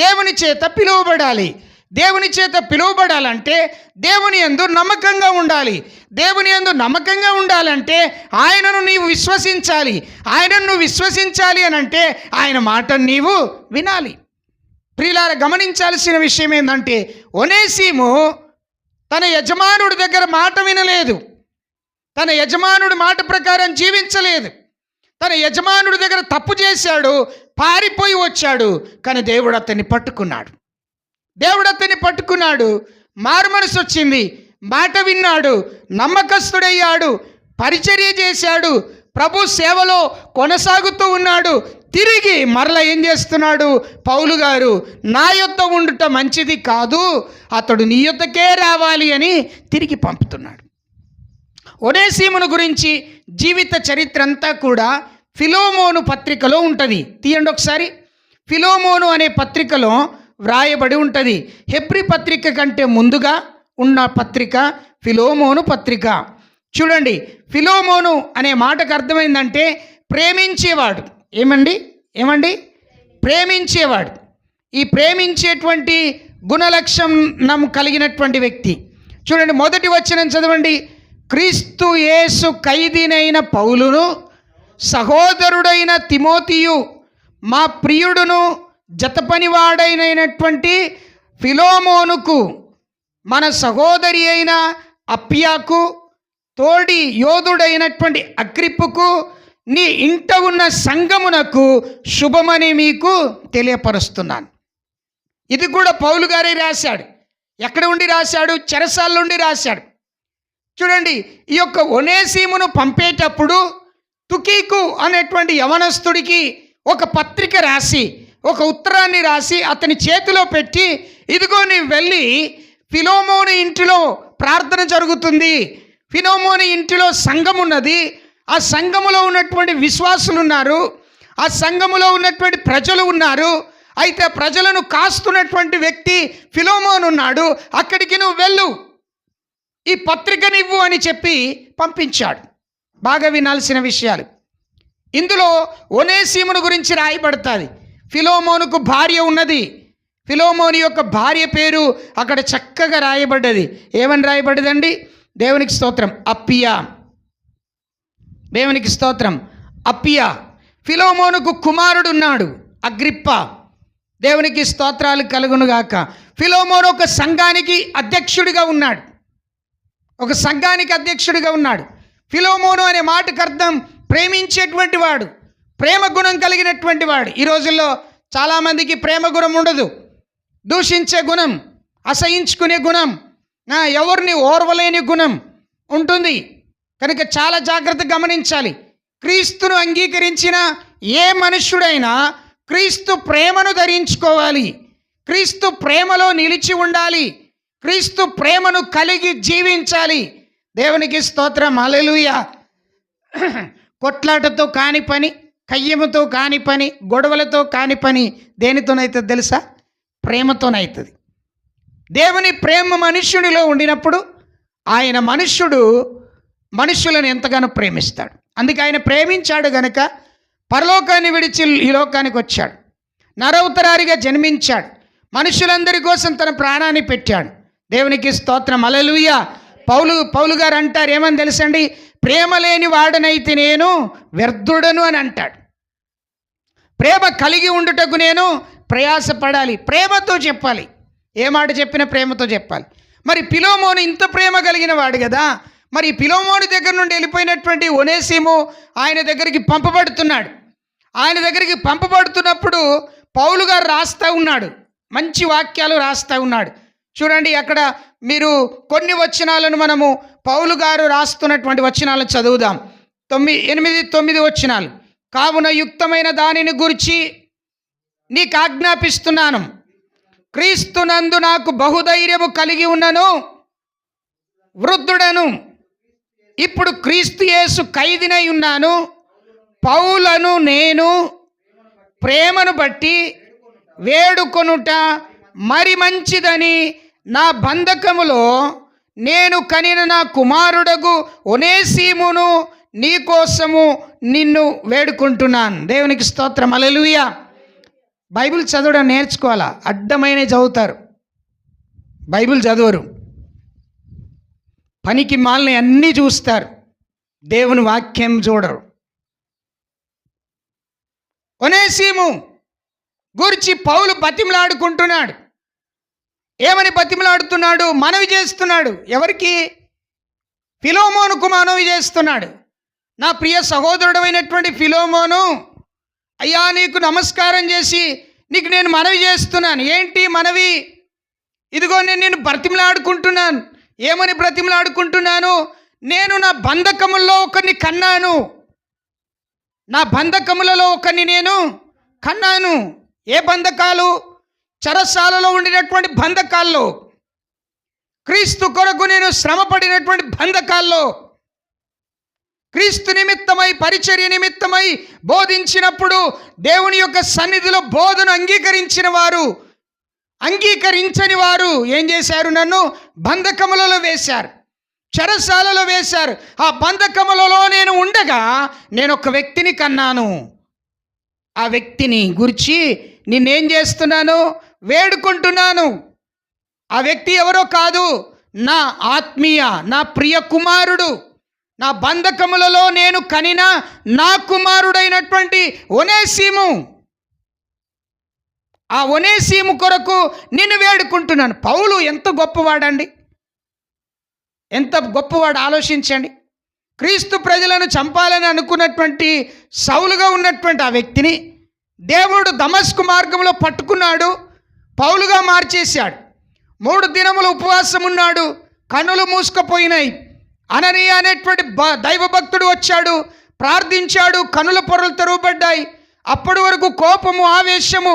దేవుని చేత పిలువబడాలి. దేవుని చేత పిలువబడాలంటే దేవుని యందు నమ్మకంగా ఉండాలి. దేవుని యందు నమ్మకంగా ఉండాలంటే ఆయనను నీవు విశ్వసించాలి. ఆయనను నువ్వు విశ్వసించాలి అని అంటే ఆయన మాటను నీవు వినాలి. ప్రియులారా, గమనించాల్సిన విషయం ఏంటంటే ఒనేసిము తన యజమానుడి దగ్గర మాట వినలేదు, తన యజమానుడి మాట ప్రకారం జీవించలేదు, తన యజమానుడి దగ్గర తప్పు చేశాడు, పారిపోయి వచ్చాడు. కానీ దేవుడు అతన్ని పట్టుకున్నాడు. మారు మనసు వచ్చింది, మాట విన్నాడు, నమ్మకస్తుడయ్యాడు, పరిచర్య చేశాడు, ప్రభు సేవలో కొనసాగుతూ ఉన్నాడు. తిరిగి మరల ఏం చేస్తున్నాడు? పౌలు గారు, నా యొద్ద ఉండుట మంచిది కాదు, అతడు నీ యొద్దకే రావాలి అని తిరిగి పంపుతున్నాడు. ఒనేసిమును గురించి జీవిత చరిత్ర అంతా కూడా ఫిలోమోను పత్రికలో ఉంటుంది. తీయండి ఒకసారి. ఫిలోమోను అనే పత్రికలో వ్రాయబడి ఉంటుంది. హెబ్రీ పత్రిక కంటే ముందుగా ఉన్న పత్రిక ఫిలోమోను పత్రిక. చూడండి, ఫిలోమోను అనే మాటకు అర్థమైందంటే ప్రేమించేవాడు. ఏమండి ప్రేమించేవాడు. ఈ ప్రేమించేటువంటి గుణలక్షణం కలిగినటువంటి వ్యక్తి. చూడండి, మొదటి వచనం చదవండి. క్రీస్తు యేసు ఖైదీనైన పౌలును, సహోదరుడైన తిమోతియు, మా ప్రియుడును జతపనివాడైనటువంటి ఫిలోమోనుకు, మన సహోదరి అయిన అప్పియాకు, తోడి యోధుడైనటువంటి అగ్రిప్పుకు, నీ ఇంట ఉన్న సంఘమునకు శుభమని మీకు తెలియపరుస్తున్నాను. ఇది కూడా పౌలు గారే రాశాడు. ఎక్కడ ఉండి రాశాడు? చెరసాల నుండి రాశాడు. చూడండి, ఈ యొక్క ఒనేసీమును పంపేటప్పుడు తుకీకు అనేటువంటి యవనస్తుడికి ఒక పత్రిక రాసి, ఒక ఉత్తరాన్ని రాసి అతని చేతిలో పెట్టి, ఇదిగో నీవు వెళ్ళి ఫిలోమోని ఇంటిలో ప్రార్థన జరుగుతుంది, ఫిలోమోని ఇంటిలో సంఘం ఉన్నది, ఆ సంఘములో ఉన్నటువంటి విశ్వాసులు ఉన్నారు, ఆ సంఘములో ఉన్నటువంటి ప్రజలు ఉన్నారు, అయితే ప్రజలను కాస్తున్నటువంటి వ్యక్తి ఫిలోమోను ఉన్నాడు, అక్కడికి నువ్వు వెళ్ళు, ఈ పత్రికనివ్వు అని చెప్పి పంపించాడు. బాగా వినాల్సిన విషయాలు ఇందులో ఒనేసీమును గురించి రాయబడుతుంది. ఫిలోమోనుకు భార్య ఉన్నది. ఫిలోమోని యొక్క భార్య పేరు అక్కడ చక్కగా రాయబడ్డది. ఏమని రాయబడ్డదండి? దేవునికి స్తోత్రం, అప్పియా. దేవునికి స్తోత్రం, అప్పియా. ఫిలోమోనుకు కుమారుడు ఉన్నాడు, అగ్రిప్ప. దేవునికి స్తోత్రాలు కలుగునుగాక. ఫిలోమోను ఒక సంఘానికి అధ్యక్షుడిగా ఉన్నాడు, ఒక సంఘానికి అధ్యక్షుడిగా ఉన్నాడు. ఫిలోమోను అనే మాటకు అర్థం ప్రేమించేటువంటి వాడు, ప్రేమ గుణం కలిగినటువంటి వాడు. ఈ రోజుల్లో చాలామందికి ప్రేమ గుణం ఉండదు, దూషించే గుణం, అసహించుకునే గుణం, ఎవరిని ఓర్వలేని గుణం ఉంటుంది. కనుక చాలా జాగ్రత్తగా గమనించాలి. క్రీస్తును అంగీకరించిన ఏ మనుష్యుడైనా క్రీస్తు ప్రేమను ధరించుకోవాలి, క్రీస్తు ప్రేమలో నిలిచి ఉండాలి, క్రీస్తు ప్రేమను కలిగి జీవించాలి. దేవునికి స్తోత్రం, హల్లెలూయా. కొట్లాటతో కాని పని, కయ్యముతో కాని పని, గొడవలతో కాని పని దేనితోనైతుంది తెలుసా? ప్రేమతోనవుతుంది. దేవుని ప్రేమ మనుష్యుడిలో ఉండినప్పుడు ఆయన మనుష్యులను ఎంతగానో ప్రేమిస్తాడు. అందుకే ఆయన ప్రేమించాడు గనుక పరలోకాన్ని విడిచి ఈ లోకానికి వచ్చాడు, నరవతారిగా జన్మించాడు, మనుషులందరి కోసం తన ప్రాణాన్ని పెట్టాడు. దేవునికి స్తోత్రం, హల్లెలూయా. పౌలు గారు అంటారు, ఏమని తెలుసండి? ప్రేమ లేని వాడనైతే నేను వ్యర్థుడను అని అంటాడు. ప్రేమ కలిగి ఉండుటకు నేను ప్రయాసపడాలి, ప్రేమతో చెప్పాలి. ఏ మాట చెప్పినా ప్రేమతో చెప్పాలి. మరి ఫిలోమోను ఇంత ప్రేమ కలిగిన వాడు కదా, మరి ఫిలోమోను దగ్గర నుండి వెళ్ళిపోయినటువంటి ఒనేసీము ఆయన దగ్గరికి పంపబడుతున్నాడు. ఆయన దగ్గరికి పంపబడుతున్నప్పుడు పౌలు గారు రాస్తూ ఉన్నాడు, మంచి వాక్యాలు రాస్తూ ఉన్నాడు. చూడండి, అక్కడ మీరు కొన్ని వచనాలను మనము పౌలు గారు రాస్తున్నటువంటి వచనాలను చదువుదాం. 8-9 వచనాలు. కావున యుక్తమైన దానిని గురించి నీకు ఆజ్ఞాపిస్తున్నాను, క్రీస్తునందు నాకు బహుధైర్యము కలిగి ఉన్నను, వృద్ధుడను, ఇప్పుడు క్రీస్తు యేసు ఖైదీనై ఉన్నాను. పౌలను నేను ప్రేమను బట్టి వేడుకొనుట మరి మంచిదని నా బంధకములో నేను కనిన నా కుమారుడగు ఒనేసీమును నీకోసము నిన్ను వేడుకుంటున్నాను. దేవునికి స్తోత్రం, హల్లెలూయా. బైబిల్ చదవడం నేర్చుకోవాలా. అడ్డమైనవి చదువుతారు, బైబిల్ చదవరు, పనికి మాలని అన్నీ చూస్తారు, దేవుని వాక్యం చూడరు. ఒనేసీము గురించి పౌలు బతిమలాడుకుంటున్నాడు. ఏమని బతిమలాడుతున్నాడు? మనవి చేస్తున్నాడు. ఎవరికి? ఫిలోమోనుకు మనవి చేస్తున్నాడు. నా ప్రియ సహోదరుడమైనటువంటి ఫిలోమోను, అయ్యా నీకు నమస్కారం చేసి నీకు నేను మనవి చేస్తున్నాను. ఏంటి మనవి? ఇదిగో నేను నిన్ను బ్రతిమలాడుకుంటున్నాను. ఏమని బ్రతిమలాడుకుంటున్నాను? నేను నా బంధకముల్లో ఒకరిని కన్నాను, నా బంధకములలో ఒకరిని నేను కన్నాను. ఏ బంధకాలు? చెరసాలలో ఉండినటువంటి బంధకాల్లో, క్రీస్తు కొరకు నేను శ్రమపడినటువంటి బంధకాల్లో, క్రీస్తు నిమిత్తమై పరిచర్య నిమిత్తమై బోధించినప్పుడు దేవుని యొక్క సన్నిధిలో బోధను అంగీకరించిన వారు, అంగీకరించని వారు ఏం చేశారు? నన్ను బంధకములలో వేశారు, చెరసాలలో వేశారు. ఆ బంధకములలో నేను ఉండగా నేను ఒక వ్యక్తిని కన్నాను. ఆ వ్యక్తిని గురించి నిన్నేం చేస్తున్నాను? వేడుకుంటున్నాను. ఆ వ్యక్తి ఎవరో కాదు, నా ఆత్మీయ, నా ప్రియ కుమారుడు, నా బంధకములలో నేను కనిన నా కుమారుడైనటువంటి ఒనేసీము. ఆ ఒనేసీము కొరకు నిన్ను వేడుకుంటున్నాను. పౌలు ఎంత గొప్పవాడండి, ఎంత గొప్పవాడు ఆలోచించండి. క్రీస్తు ప్రజలను చంపాలని అనుకున్నటువంటి సౌలుగా ఉన్నటువంటి ఆ వ్యక్తిని దేవుడు దమస్కు మార్గంలో పట్టుకున్నాడు, పౌలుగా మార్చేశాడు. 3 దినములు ఉపవాసం ఉన్నాడు, కన్నులు మూసుకుపోయినాయి. అననీయ అనేటువంటి దైవభక్తుడు వచ్చాడు, ప్రార్థించాడు, కనుల పొరలు తెరవబడ్డాయి. అప్పటి వరకు కోపము, ఆవేశము,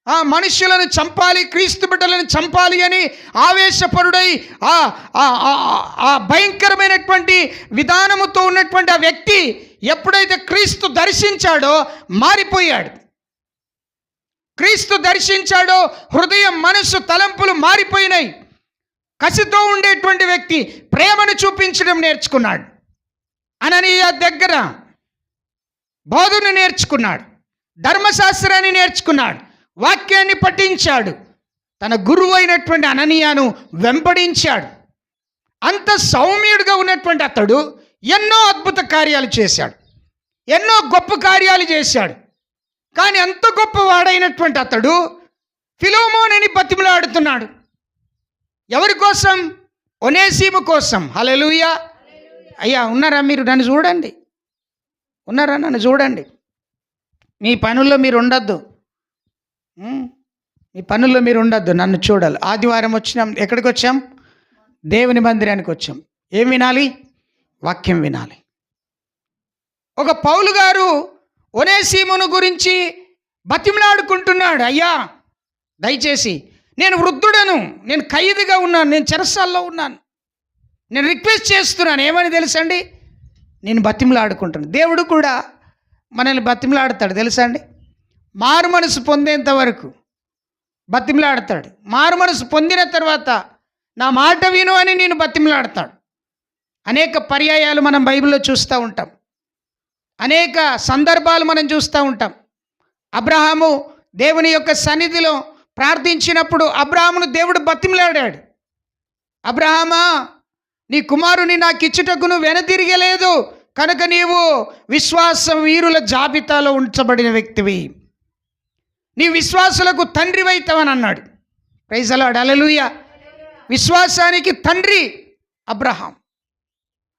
ఆ మనుష్యులను చంపాలి, క్రీస్తు బిడ్డలను చంపాలి అని ఆవేశపరుడై ఆ భయంకరమైనటువంటి విధానముతో ఉన్నటువంటి ఆ వ్యక్తి ఎప్పుడైతే క్రీస్తు దర్శించాడో మారిపోయాడు. క్రీస్తు దర్శించాడో హృదయం, మనస్సు, తలంపులు మారిపోయినాయి. కసితో ఉండేటువంటి వ్యక్తి ప్రేమను చూపించడం నేర్చుకున్నాడు. అననీయ దగ్గర బోధను నేర్చుకున్నాడు, ధర్మశాస్త్రాన్ని నేర్చుకున్నాడు, వాక్యాన్ని పఠించాడు, తన గురువు అయినటువంటి అననీయను వెంబడించాడు. అంత సౌమ్యుడిగా ఉన్నటువంటి అతడు ఎన్నో అద్భుత కార్యాలు చేశాడు, ఎన్నో గొప్ప కార్యాలు చేశాడు. కానీ అంత గొప్పవాడైనటువంటి అతడు ఫిలోమోనుని బతిమలాడుతున్నాడు. ఎవరి కోసం? ఒనేసిము కోసం. హల్లెలూయా. అయ్యా ఉన్నారా మీరు? నన్ను చూడండి. ఉన్నారా? నన్ను చూడండి. మీ పనుల్లో మీరు ఉండొద్దు, మీ పనుల్లో మీరు ఉండొద్దు, నన్ను చూడాలి. ఆదివారం వచ్చినాం, ఎక్కడికి వచ్చాం? దేవుని మందిరానికి వచ్చాం. ఏం వినాలి? వాక్యం వినాలి. ఒక పౌలు గారు ఒనేసిమును గురించి బతిమలాడుకుంటున్నాడు. అయ్యా దయచేసి, నేను వృద్ధుడను, నేను ఖైదీగా ఉన్నాను, నేను చెరసాల్లో ఉన్నాను, నేను రిక్వెస్ట్ చేస్తున్నాను. ఏమని తెలుసండి? నేను బతిమలాడుకుంటున్నాను. దేవుడు కూడా మనల్ని బతిమలాడతాడు తెలుసా అండి? మారు మనసు పొందేంత వరకు బతిమలాడతాడు. మారు మనసు పొందిన తర్వాత నా మాట విను అని నేను బతిమలాడతాడు. అనేక పర్యాయాలు మనం బైబిల్లో చూస్తూ ఉంటాం, అనేక సందర్భాలు మనం చూస్తూ ఉంటాం. అబ్రహాము దేవుని యొక్క సన్నిధిలో ప్రార్థించినప్పుడు అబ్రహామును దేవుడు బతిమలాడాడు. అబ్రహామా, నీ కుమారుని నాకు ఇచ్చుటకు నువ్వు వెనతిరగలేదు కనుక నీవు విశ్వాసం వీరుల జాబితాలో ఉంచబడిన వ్యక్తివి, నీ విశ్వాసులకు తండ్రివైతావని అన్నాడు. Praise the lord. హల్లెలూయా. విశ్వాసానికి తండ్రి అబ్రహాం.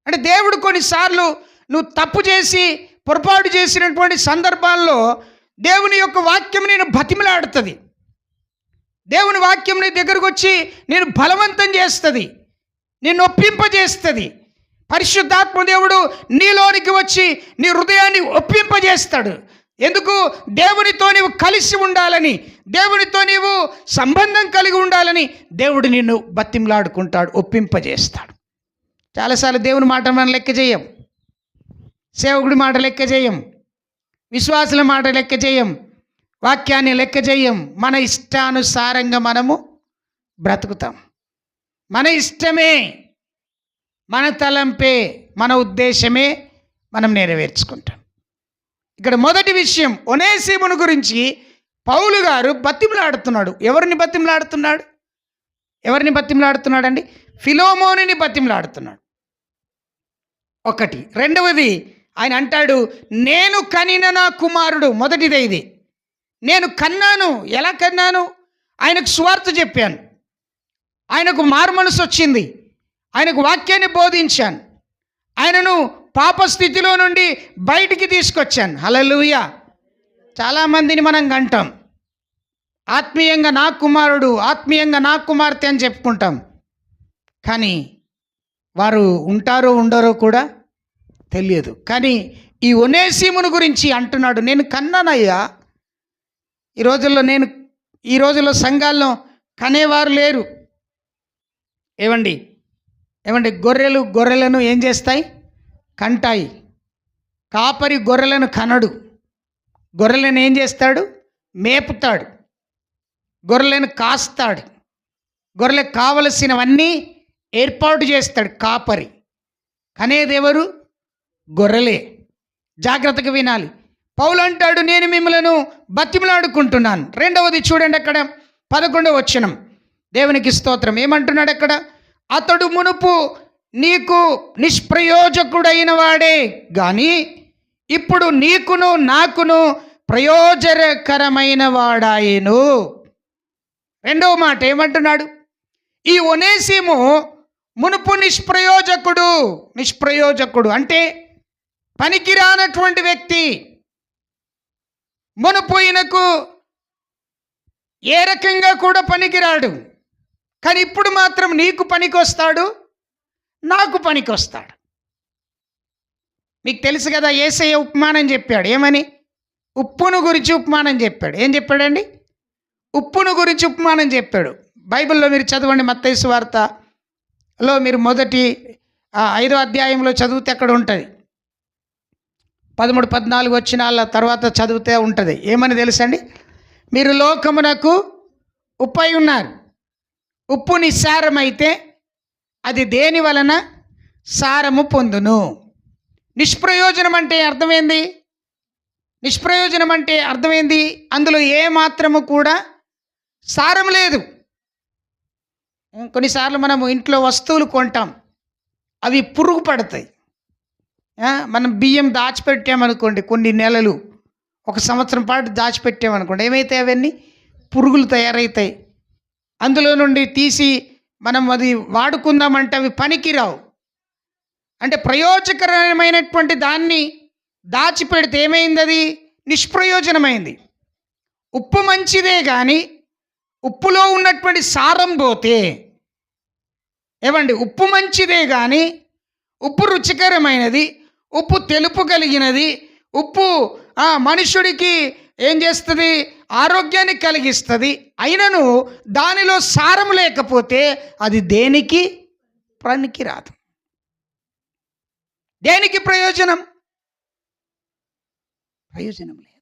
అంటే దేవుడు కొన్నిసార్లు నువ్వు తప్పు చేసి పొరపాటు చేసినటువంటి సందర్భాల్లో దేవుని యొక్క వాక్యం నేను బతిమలాడుతుంది. దేవుని వాక్యం నీ దగ్గరకు వచ్చి నేను బలవంతం చేస్తుంది, నిన్ను ఒప్పింపజేస్తుంది. పరిశుద్ధాత్మ దేవుడు నీలోనికి వచ్చి నీ హృదయాన్ని ఒప్పింపజేస్తాడు. ఎందుకు? దేవునితో నీవు కలిసి ఉండాలని, దేవునితో నీవు సంబంధం కలిగి ఉండాలని దేవుడు నిన్ను బతిమలాడుకుంటాడు, ఒప్పింపజేస్తాడు. చాలాసార్లు దేవుని మాట మనం లెక్క చేయం, సేవకుడి మాట లెక్క చేయం, విశ్వాసుల మాట లెక్క చేయం, వాక్యాన్ని లెక్క చేయం. మన ఇష్టానుసారంగా మనము బ్రతుకుతాం. మన ఇష్టమే, మన తలంపే, మన ఉద్దేశమే మనం నెరవేర్చుకుంటాం. ఇక్కడ మొదటి విషయం, ఒనేసిమును గురించి పౌలు గారు బతిమలాడుతున్నాడు. ఎవరిని బతిమలాడుతున్నాడు? ఎవరిని బతిమలాడుతున్నాడండి? ఫిలోమోనుని బతిమలాడుతున్నాడు. ఒకటి. రెండవది ఆయన అంటాడు, నేను కనిన నా కుమారుడు. మొదటిదే ఇది. నేను కన్నాను. ఎలా కన్నాను? ఆయనకు సువార్త చెప్పాను, ఆయనకు మారు మనసు వచ్చింది, ఆయనకు వాక్యాన్ని బోధించాను, ఆయనను పాప స్థితిలో నుండి బయటికి తీసుకొచ్చాను. హల్లెలూయా. చాలామందిని మనం కంటాం, ఆత్మీయంగా నా కుమారుడు, ఆత్మీయంగా నా కుమార్తె అని చెప్పుకుంటాం. కానీ వారు ఉంటారో ఉండరో కూడా తెలియదు. కానీ ఈ ఒనేసిమును గురించి అంటున్నాడు, నేను కన్నానయ్యా. ఈ రోజుల్లో సంఘాల్లో కనేవారు లేరు. ఏమండి గొర్రెలను ఏం చేస్తాయి? కంటాయి. కాపరి గొర్రెలను కనడు. గొర్రెలను ఏం చేస్తాడు? మేపుతాడు, గొర్రెలను కాస్తాడు, గొర్రెలకు కావలసినవన్నీ ఏర్పాటు చేస్తాడు కాపరి. కనేదెవరు? గొర్రెలే. జాగ్రత్తగా వినాలి. పౌలు అంటాడు, నేను మిమ్మలను బతిమలాడుకుంటున్నాను. రెండవది చూడండి, అక్కడ 11వ వచనం. దేవునికి స్తోత్రం. ఏమంటున్నాడు అక్కడ? అతడు మునుపు నీకు నిష్ప్రయోజకుడైన వాడే గాని ఇప్పుడు నీకును నాకును ప్రయోజనకరమైన వాడాయను. రెండవ మాట ఏమంటున్నాడు? ఈ ఒనేసిము మునుపు నిష్ప్రయోజకుడు అంటే పనికిరానటువంటి వ్యక్తి. మునుపు ఈయనకు ఏ రకంగా కూడా పనికిరాడు, కానీ ఇప్పుడు మాత్రం నీకు పనికొస్తాడు, నాకు పనికొస్తాడు. మీకు తెలుసు కదా, యేసయ్య ఉపమానం చెప్పాడు. ఏమని? ఉప్పును గురించి ఉపమానం చెప్పాడు. ఏం చెప్పాడండి? ఉప్పును గురించి ఉపమానం చెప్పాడు. బైబిల్లో మీరు చదవండి, మత్తయి సువార్తలో మీరు మొదటి 5వ అధ్యాయంలో చదివితే అక్కడ ఉంటుంది. 13-14 వచనాల తర్వాత చదివితే ఉంటుంది. ఏమని తెలుసండి? మీరు లోకమునకు ఉప్పై ఉన్నారు. ఉప్పు నిస్సారమైతే అది దేని వలన సారము పొందును? నిష్ప్రయోజనం అంటే అర్థమైంది. నిష్ప్రయోజనం అంటే అర్థమైంది, అందులో ఏ మాత్రము కూడా సారం లేదు. కొన్నిసార్లు మనము ఇంట్లో వస్తువులు కొంటాం, అవి పురుగు పడతాయి. మనం బియ్యం దాచిపెట్టామనుకోండి, కొన్ని నెలలు 1 సంవత్సరం పాటు దాచిపెట్టామనుకోండి, ఏమైతాయి? అవన్నీ పురుగులు తయారవుతాయి. అందులో నుండి తీసి మనం అది వాడుకుందామంటే అవి పనికిరావు. అంటే ప్రయోజకరమైనటువంటి దాన్ని దాచిపెడితే ఏమైంది? అది నిష్ప్రయోజనమైంది. ఉప్పు మంచిదే కానీ ఉప్పులో ఉన్నటువంటి సారం పోతే, ఏమండి, ఉప్పు మంచిదే కానీ ఉప్పు రుచికరమైనది, ఉప్పు తెలుపు కలిగినది, ఉప్పు మనుషుడికి ఏం చేస్తుంది? ఆరోగ్యాన్ని కలిగిస్తుంది. అయినను దానిలో సారం లేకపోతే అది దేనికి పనికిరాదు. దేనికి ప్రయోజనం లేదు.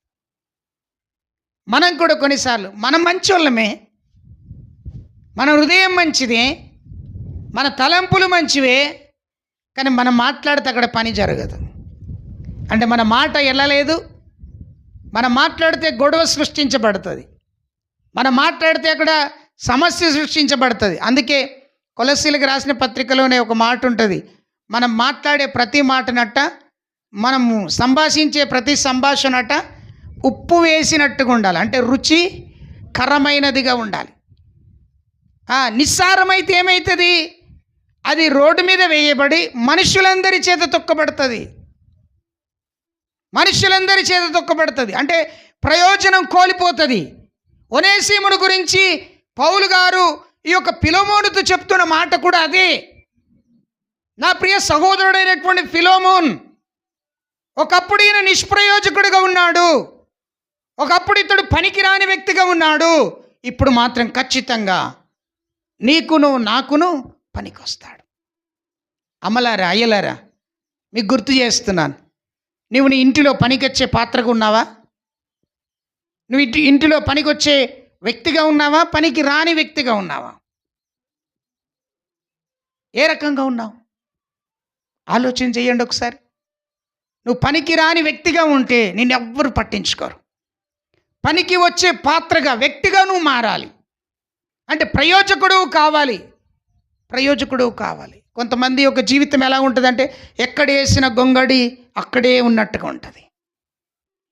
మనం కూడా కొన్నిసార్లు మనం మంచోళ్ళమే, మన హృదయం మంచిదే, మన తలంపులు మంచివే, కానీ మనం మాట్లాడితే అక్కడ పని జరగదు. అంటే మన మాట వెళ్ళలేదు, మనం మాట్లాడితే గొడవ సృష్టించబడుతుంది, మనం మాట్లాడితే అక్కడ సమస్య సృష్టించబడుతుంది. అందుకే కొలస్సీలకు రాసిన పత్రికలోనే ఒక మాట ఉంటుంది, మనం మాట్లాడే ప్రతి మాటనట, మనము సంభాషించే ప్రతి సంభాషణట ఉప్పు వేసినట్టుగా ఉండాలి. అంటే రుచికరమైనదిగా ఉండాలి. నిస్సారమైతే ఏమవుతుంది? అది రోడ్డు మీద వేయబడి మనుషులందరి చేత తొక్కబడుతుంది. అంటే ప్రయోజనం కోల్పోతుంది. ఒనేసిమును గురించి పౌలు గారు ఈ యొక్క ఫిలోమోనుతో చెప్తున్న మాట కూడా అదే. నా ప్రియ సహోదరుడైనటువంటి ఫిలోమోన్, ఒకప్పుడు ఈయన నిష్ప్రయోజకుడిగా ఉన్నాడు, ఒకప్పుడు ఇతడు పనికిరాని వ్యక్తిగా ఉన్నాడు, ఇప్పుడు మాత్రం ఖచ్చితంగా నీకును నాకును పనికొస్తాడు. అమ్మలారా, అయ్యలారా, మీకు గుర్తు చేస్తున్నాను, నువ్వు నీ ఇంటిలో పనికొచ్చే పాత్రగా ఉన్నావా? నువ్వు ఇంటిలో పనికొచ్చే వ్యక్తిగా ఉన్నావా? పనికి రాని వ్యక్తిగా ఉన్నావా? ఏ రకంగా ఉన్నావు? ఆలోచన చేయండి ఒకసారి. నువ్వు పనికి రాని వ్యక్తిగా ఉంటే నిన్నెవ్వరు పట్టించుకోరు. పనికి వచ్చే పాత్రగా, వ్యక్తిగా నువ్వు మారాలి. అంటే ప్రయోజకుడు కావాలి. కొంతమంది యొక్క జీవితం ఎలా ఉంటుందంటే, ఎక్కడ వేసిన గొంగడి అక్కడే ఉన్నట్టుగా ఉంటుంది.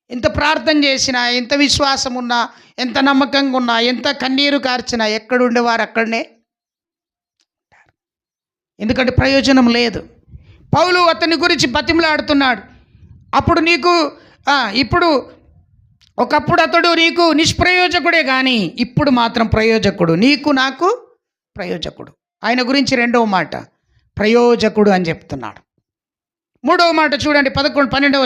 ఎంత ప్రార్థన చేసినా, ఎంత విశ్వాసం ఉన్నా, ఎంత నమ్మకంగా ఉన్నా, ఎంత కన్నీరు కార్చినా, ఎక్కడుండేవారు అక్కడనే. ఎందుకంటే ప్రయోజనం లేదు. పౌలు అతని గురించి బతిమలాడుతున్నాడు. అప్పుడు నీకు ఇప్పుడు ఒకప్పుడు అతడు నీకు నిష్ప్రయోజకుడే కానీ ఇప్పుడు మాత్రం ప్రయోజకుడు, నీకు నాకు ప్రయోజకుడు. ఆయన గురించి 2వ మాట ప్రయోజకుడు అని చెప్తున్నాడు. 3వ మాట చూడండి, 12వ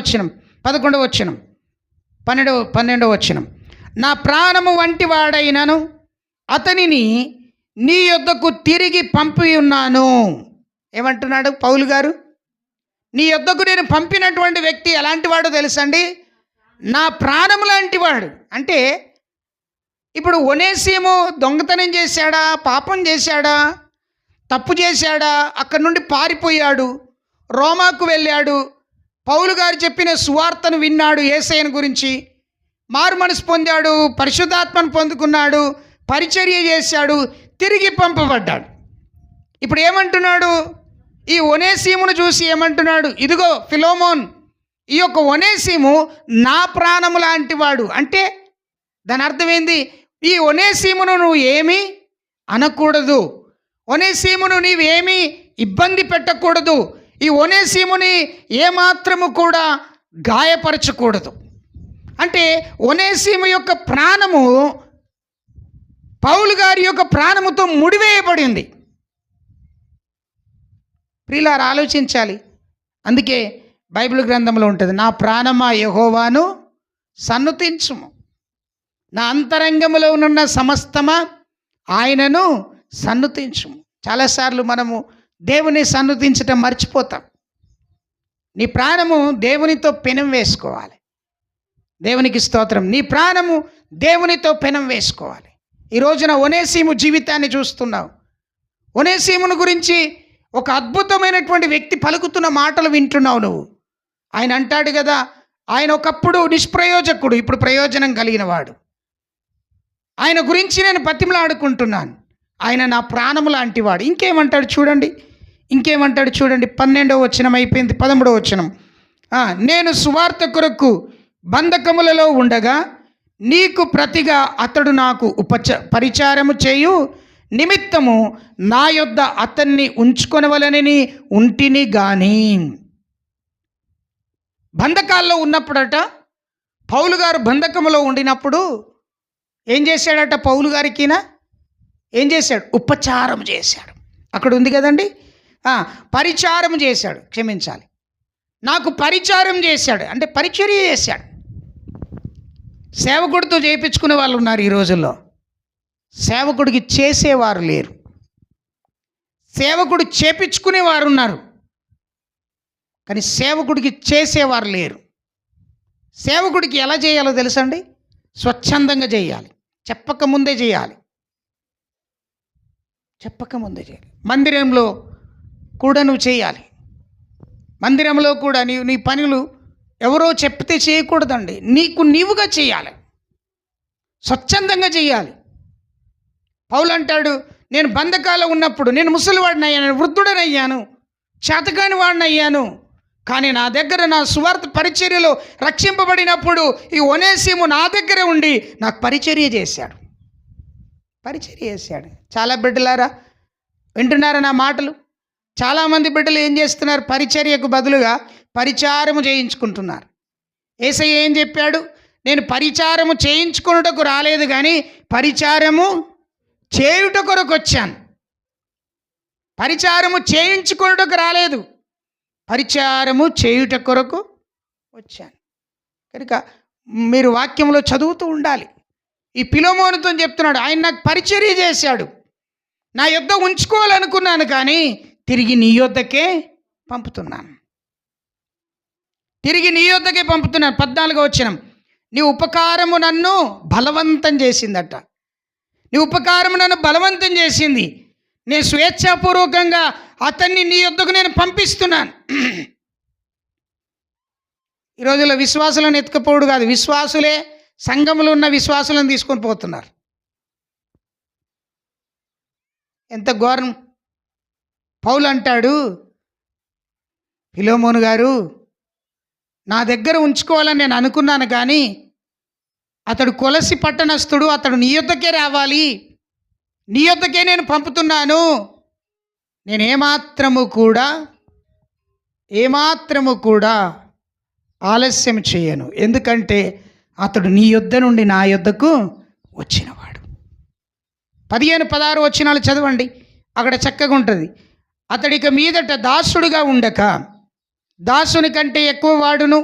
వచనం. నా ప్రాణము వంటి వాడైనను అతనిని నీ యొద్దకు తిరిగి పంపి ఉన్నాను. ఏమంటున్నాడు పౌలు గారు? నీ యొద్దకు నేను పంపినటువంటి వ్యక్తి ఎలాంటి వాడో తెలుసండి? నా ప్రాణము లాంటి వాడు. అంటే ఇప్పుడు ఒనేసిము దొంగతనం చేశాడా, పాపం చేశాడా, తప్పు చేశాడా, అక్కడి నుండి పారిపోయాడు, రోమాకు వెళ్ళాడు, పౌలు గారు చెప్పిన సువార్తను విన్నాడు, యేసయ్యను గురించి మారు మనసు పొందాడు, పరిశుద్ధాత్మను పొందుకున్నాడు, పరిచర్య చేశాడు, తిరిగి పంపబడ్డాడు. ఇప్పుడు ఏమంటున్నాడు? ఈ ఒనేసిమును చూసి ఏమంటున్నాడు? ఇదిగో ఫిలోమోన్, ఈ యొక్క ఒనేసిము నా ప్రాణము లాంటి వాడు. అంటే దాని అర్థం ఏంది? ఈ ఒనేసిమును నువ్వు ఏమీ అనకూడదు, ఒనేసిమును నీవేమీ ఇబ్బంది పెట్టకూడదు. ఈ ఒనేసిముని ఏమాత్రము కూడా గాయపరచకూడదు. అంటే ఒనేసిము యొక్క ప్రాణము పౌలు గారి యొక్క ప్రాణముతో ముడివేయబడింది. ప్రియులారా, ఆలోచించాలి. అందుకే బైబిల్ గ్రంథంలో ఉంటుంది, నా ప్రాణమా యెహోవాను సన్నుతించుము, నా అంతరంగములో ఉన్న సమస్తమా ఆయనను సన్నుతించుము. చాలాసార్లు మనము దేవుని సన్నుతించటం మర్చిపోతాం. నీ ప్రాణము దేవునితో పెనం వేసుకోవాలి. దేవునికి స్తోత్రం. నీ ప్రాణము దేవునితో పెనం వేసుకోవాలి. ఈ రోజున ఒనేసిము జీవితాన్ని చూస్తున్నావు. ఒనేసిమును గురించి ఒక అద్భుతమైనటువంటి వ్యక్తి పలుకుతున్న మాటలు వింటున్నావు నువ్వు. ఆయన అంటాడు కదా, ఆయన ఒకప్పుడు నిష్ప్రయోజకుడు, ఇప్పుడు ప్రయోజనం కలిగిన వాడు. ఆయన గురించి నేను బతిమలాడుకుంటున్నాను, ఆయన నా ప్రాణము లాంటి వాడు. ఇంకేమంటాడు చూడండి, 12వ వచనం అయిపోయింది, 13వ వచనం. నేను సువార్త కొరకు బంధకములలో ఉండగా నీకు ప్రతిగా అతడు నాకు పరిచారము చేయు నిమిత్తము నా యొద్ద అతన్ని ఉంచుకొనవలనని ఉంటిని గాని. బంధకాల్లో ఉన్నప్పుడట పౌలు గారు బంధకములో ఉండినప్పుడు ఏం చేశాడట? పౌలు గారికినా ఏం చేశాడు? ఉపచారం చేశాడు. అక్కడ ఉంది కదండి, పరిచారం చేశాడు, క్షమించాలి, నాకు పరిచారం చేశాడు అంటే పరిచర్య చేశాడు. సేవకుడితో చేయించుకునే వాళ్ళు ఉన్నారు ఈ రోజుల్లో, సేవకుడికి చేసేవారు లేరు. సేవకుడు చేపించుకునేవారు ఉన్నారు, కానీ సేవకుడికి చేసేవారు లేరు. సేవకుడికి ఎలా చేయాలో తెలుసండి? స్వచ్ఛందంగా చేయాలి, చెప్పకముందే చేయాలి. మందిరంలో కూడా నువ్వు చేయాలి. మందిరంలో కూడా నీ పనులు ఎవరో చెప్తే చేయకూడదండి, నీవుగా చేయాలి, స్వచ్ఛందంగా చేయాలి. పౌలు అంటాడు, నేను బంధకాల్లో ఉన్నప్పుడు నేను ముసలివాడిని అయ్యాను, వృద్ధుడనయ్యాను, చేతకాని వాడిని అయ్యాను, కానీ నా దగ్గర నా సువార్త పరిచర్యలో రక్షింపబడినప్పుడు ఈ ఒనేసిము నా దగ్గర ఉండి నాకు పరిచర్య చేశాడు. చాలా బిడ్డలారా వింటున్నారా నా మాటలు? చాలామంది బిడ్డలు ఏం చేస్తున్నారు? పరిచర్యకు బదులుగా పరిచారము చేయించుకుంటున్నారు. యేసయ్య ఏం చెప్పాడు? నేను పరిచారము చేయించుకున్నటకు రాలేదు, కానీ పరిచారము చేయుట కొరకు వచ్చాను. పరిచారము చేయించుకున్నటకు రాలేదు, పరిచారము చేయుట కొరకు వచ్చాను. కనుక మీరు వాక్యంలో చదువుతూ ఉండాలి. ఈ ఫిలెమోనుతో చెప్తున్నాడు, ఆయన నాకు పరిచర్య చేశాడు, నా యొద్ద ఉంచుకోవాలనుకున్నాను, కానీ తిరిగి నీ యొద్దకే పంపుతున్నాను. 14వ వచనం, నీ ఉపకారము నన్ను బలవంతం చేసిందట. నీ ఉపకారము నన్ను బలవంతం చేసింది, నేను స్వేచ్ఛాపూర్వకంగా అతన్ని నీ యొద్దకు నేను పంపిస్తున్నాను. ఈ రోజుల్లో విశ్వాసులను ఎత్తుకపోవడు కాదు, విశ్వాసులే సంఘములో ఉన్న విశ్వాసులను తీసుకొని పోతున్నారు. ఎంత ఘోరం! పౌలు అంటాడు, ఫిలెమోను గారు నా దగ్గర ఉంచుకోవాలని నేను అనుకున్నాను, కానీ అతడు కొలసి పట్టణస్థుడు, అతడు నీ యొద్దకే రావాలి, నీ యొద్దకే నేను పంపుతున్నాను. నేను ఏమాత్రము కూడా ఆలస్యం చేయను, ఎందుకంటే అతడు నీ యొద్ద నుండి నా యొద్దకు వచ్చినవాడు. 15-16 వచనాలు చదవండి, అక్కడ చక్కగా ఉంటుంది. అతడిక మీదట దాసుడుగా ఉండక దాసుని కంటే ఎక్కువ వాడును,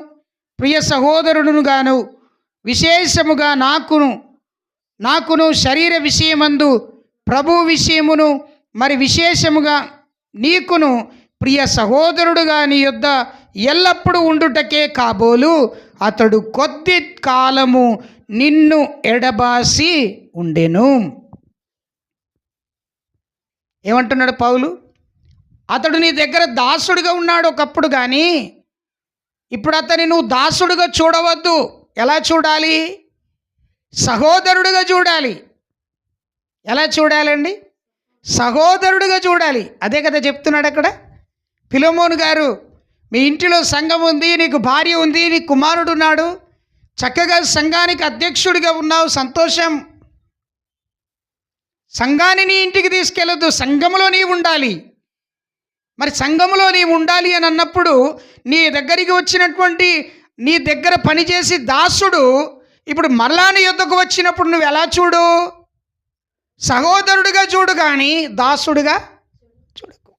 ప్రియ సహోదరుడును గాను, విశేషముగా నాకును శరీర విషయమందు ప్రభు విషయమును, మరి విశేషముగా నీకును ప్రియ సహోదరుడుగా నీ యొద్ద ఎల్లప్పుడూ ఉండుటకే కాబోలు అతడు కొద్ది కాలము నిన్ను ఎడబాసి ఉండెను. ఏమంటున్నాడు పౌలు? అతడు నీ దగ్గర దాసుడిగా ఉన్నాడు ఒకప్పుడు, కానీ ఇప్పుడు అతని నువ్వు దాసుడుగా చూడవద్దు. ఎలా చూడాలి? సహోదరుడుగా చూడాలి. ఎలా చూడాలండి? సహోదరుడుగా చూడాలి. అదే కదా చెప్తున్నాడు అక్కడ. ఫిలెమోను గారు, మీ ఇంటిలో సంఘం ఉంది, నీకు భార్య ఉంది, నీ కుమారుడు ఉన్నాడు, చక్కగా సంఘానికి అధ్యక్షుడిగా ఉన్నావు, సంతోషం. సంఘాన్ని నీ ఇంటికి తీసుకెళ్ళొద్దు, సంఘములో నీవు ఉండాలి. మరి సంఘములో నీవు ఉండాలి అని అన్నప్పుడు నీ దగ్గరికి వచ్చినటువంటి నీ దగ్గర పనిచేసి దాసుడు ఇప్పుడు మరలా నీ యొద్దకు వచ్చినప్పుడు నువ్వు ఎలా చూడు? సహోదరుడిగా చూడు, కానీ దాసుడుగా చూడకు.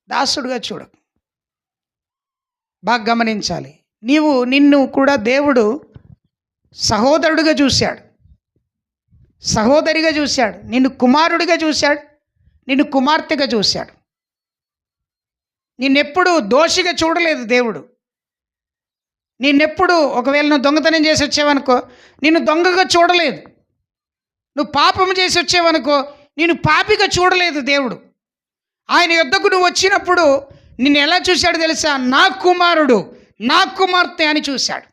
దాసుడుగా చూడకు. బాగా గమనించాలి. నిన్ను కూడా దేవుడు సహోదరుడిగా చూశాడు, సహోదరిగా చూశాడు, నిన్ను కుమారుడిగా చూశాడు, నిన్ను కుమార్తెగా చూశాడు. నిన్నెప్పుడు దోషిగా చూడలేదు దేవుడు. నిన్నెప్పుడు ఒకవేళ నువ్వు దొంగతనం చేసి వచ్చావనుకో, నిన్ను దొంగగా చూడలేదు. నువ్వు పాపం చేసి వచ్చావనుకో, నిన్ను పాపిగా చూడలేదు దేవుడు. ఆయన యొద్దకు నువ్వు వచ్చినప్పుడు నిన్ను ఎలా చూశాడు తెలుసా? నా కుమారుడు, నా కుమార్తె అని చూశాడు.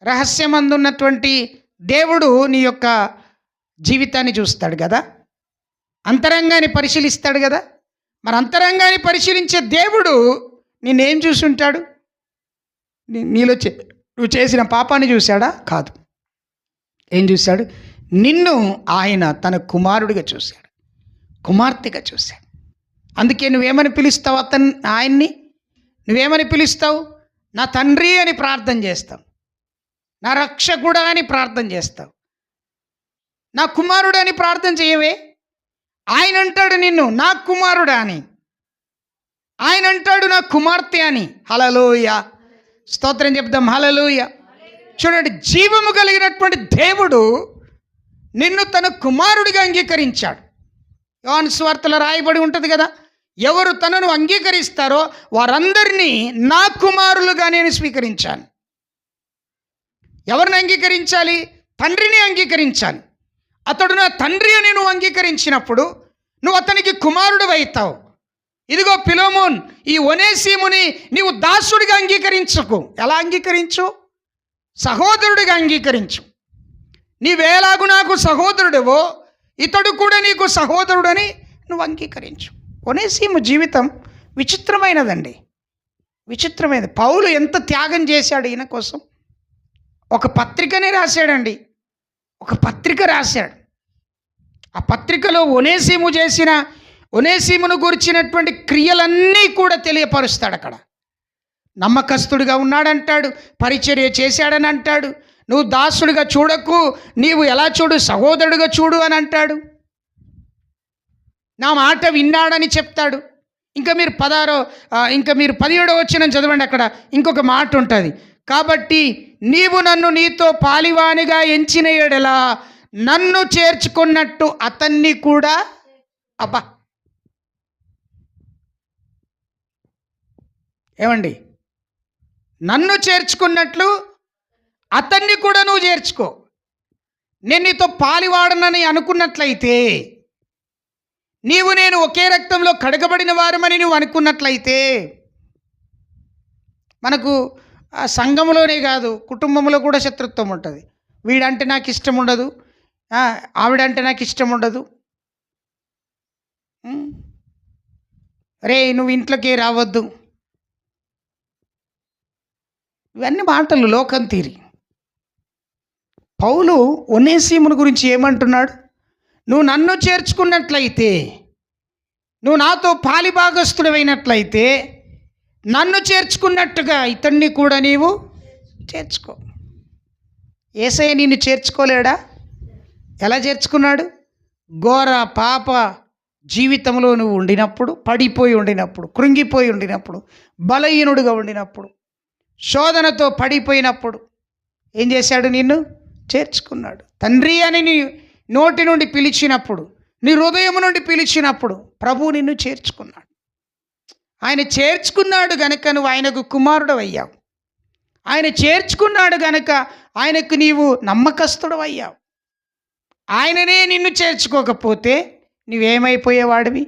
రహస్యమందున్నటువంటి దేవుడు నీ యొక్క జీవితాన్ని చూస్తాడు కదా, అంతరంగాన్ని పరిశీలిస్తాడు కదా. మరి అంతరంగాన్ని పరిశీలించే దేవుడు నిన్నేం చూసి ఉంటాడు? నీలో నువ్వు చేసిన పాపాన్ని చూశాడా? కాదు. ఏం చూశాడు? నిన్ను ఆయన తన కుమారుడిగా చూశాడు, కుమార్తెగా చూశాడు. అందుకే నువ్వేమని పిలుస్తావు? ఆయన్ని నువ్వేమని పిలుస్తావు? నా తండ్రి అని ప్రార్థన చేస్తావు, నా రక్షకుడా అని ప్రార్థన చేస్తావు, నా కుమారుడు అని ప్రార్థన చేయవే. ఆయన అంటాడు నిన్ను నా కుమారుడా అని, ఆయన అంటాడు నా కుమార్తె అని. హల్లెలూయా, స్తోత్రం చెప్దాం. హల్లెలూయా. చూడండి, జీవము కలిగినటువంటి దేవుడు నిన్ను తన కుమారుడిగా అంగీకరించాడు. యోహాను సువార్తలో రాయబడి ఉంటుంది కదా, ఎవరు తనను అంగీకరిస్తారో వారందరినీ నా కుమారులుగా నేను స్వీకరించాను. ఎవరిని అంగీకరించాలి? తండ్రిని అంగీకరించాలి. అతడు నా తండ్రి అని నువ్వు అంగీకరించినప్పుడు నువ్వు అతనికి కుమారుడు అవుతావు. ఇదిగో ఫిలోమోన్, ఈ ఒనేసిముని నీవు దాసుడిగా అంగీకరించకు. ఎలా అంగీకరించు? సహోదరుడిగా అంగీకరించు. నీవేలాగు నాకు సహోదరుడివో ఇతడు కూడా నీకు సహోదరుడని నువ్వు అంగీకరించు. ఒనేసిము జీవితం విచిత్రమైనదండి, విచిత్రమైనది. పౌలు ఎంత త్యాగం చేశాడు ఈయన కోసం. ఒక పత్రికనే రాశాడండి, ఒక పత్రిక రాశాడు. ఆ పత్రికలో ఒనేసిమును గురించినటువంటి క్రియలన్నీ కూడా తెలియపరుస్తాడు. అక్కడ నమ్మకస్తుడిగా ఉన్నాడంటాడు, పరిచర్య చేశాడని అంటాడు. నువ్వు దాసుడిగా చూడకు, నీవు ఎలా చూడు? సహోదరుడిగా చూడు అని అంటాడు. నా మాట విన్నాడని చెప్తాడు. ఇంకా మీరు 17వ వచనం చదవండి. అక్కడ ఇంకొక మాట ఉంటుంది. కాబట్టి నీవు నన్ను నీతో పాలివానిగా ఎంచిన యెడల నన్ను చేర్చుకున్నట్టు అతన్ని కూడా. అబ్బా, ఏమండి? నన్ను చేర్చుకున్నట్లు అతన్ని కూడా నువ్వు చేర్చుకో. నేను నీతో పాలివాడనని అనుకున్నట్లయితే, నేను ఒకే రక్తంలో కడగబడిన వారమని నువ్వు అనుకున్నట్లయితే, మనకు సంఘంలోనే కాదు కుటుంబంలో కూడా శత్రుత్వం ఉంటుంది. వీడంటే నాకు ఇష్టం ఉండదు, ఆవిడంటే నాకు ఇష్టం ఉండదు. రే, నువ్వు ఇంట్లోకి రావద్దు. ఇవన్నీ మాటలు లోకం తీరి. పౌలు ఒనేసిమును గురించి ఏమంటున్నాడు? నువ్వు నన్ను చేర్చుకున్నట్లయితే, నువ్వు నాతో పాలిభాగస్తుడమైనట్లయితే, నన్ను చేర్చుకున్నట్టుగా ఇతన్ని కూడా నీవు చేర్చుకో. యేసయ్య నిన్ను చేర్చుకోలేడా? ఎలా చేర్చుకున్నాడు? ఘోర పాప జీవితంలో నువ్వు ఉండినప్పుడు, పడిపోయి ఉండినప్పుడు, కృంగిపోయి ఉండినప్పుడు, బలహీనుడుగా ఉండినప్పుడు, శోధనతో పడిపోయినప్పుడు ఏం చేశాడు? నిన్ను చేర్చుకున్నాడు. తండ్రి అని నీ నోటి నుండి పిలిచినప్పుడు, నీ హృదయం నుండి పిలిచినప్పుడు ప్రభు నిన్ను చేర్చుకున్నాడు. ఆయన చేర్చుకున్నాడు గనుక నువ్వు ఆయనకు కుమారుడు అయ్యావు. ఆయన చేర్చుకున్నాడు గనుక ఆయనకు నీవు నమ్మకస్తుడు అయ్యావు. ఆయననే నిన్ను చేర్చుకోకపోతే నువ్వేమైపోయేవాడివి?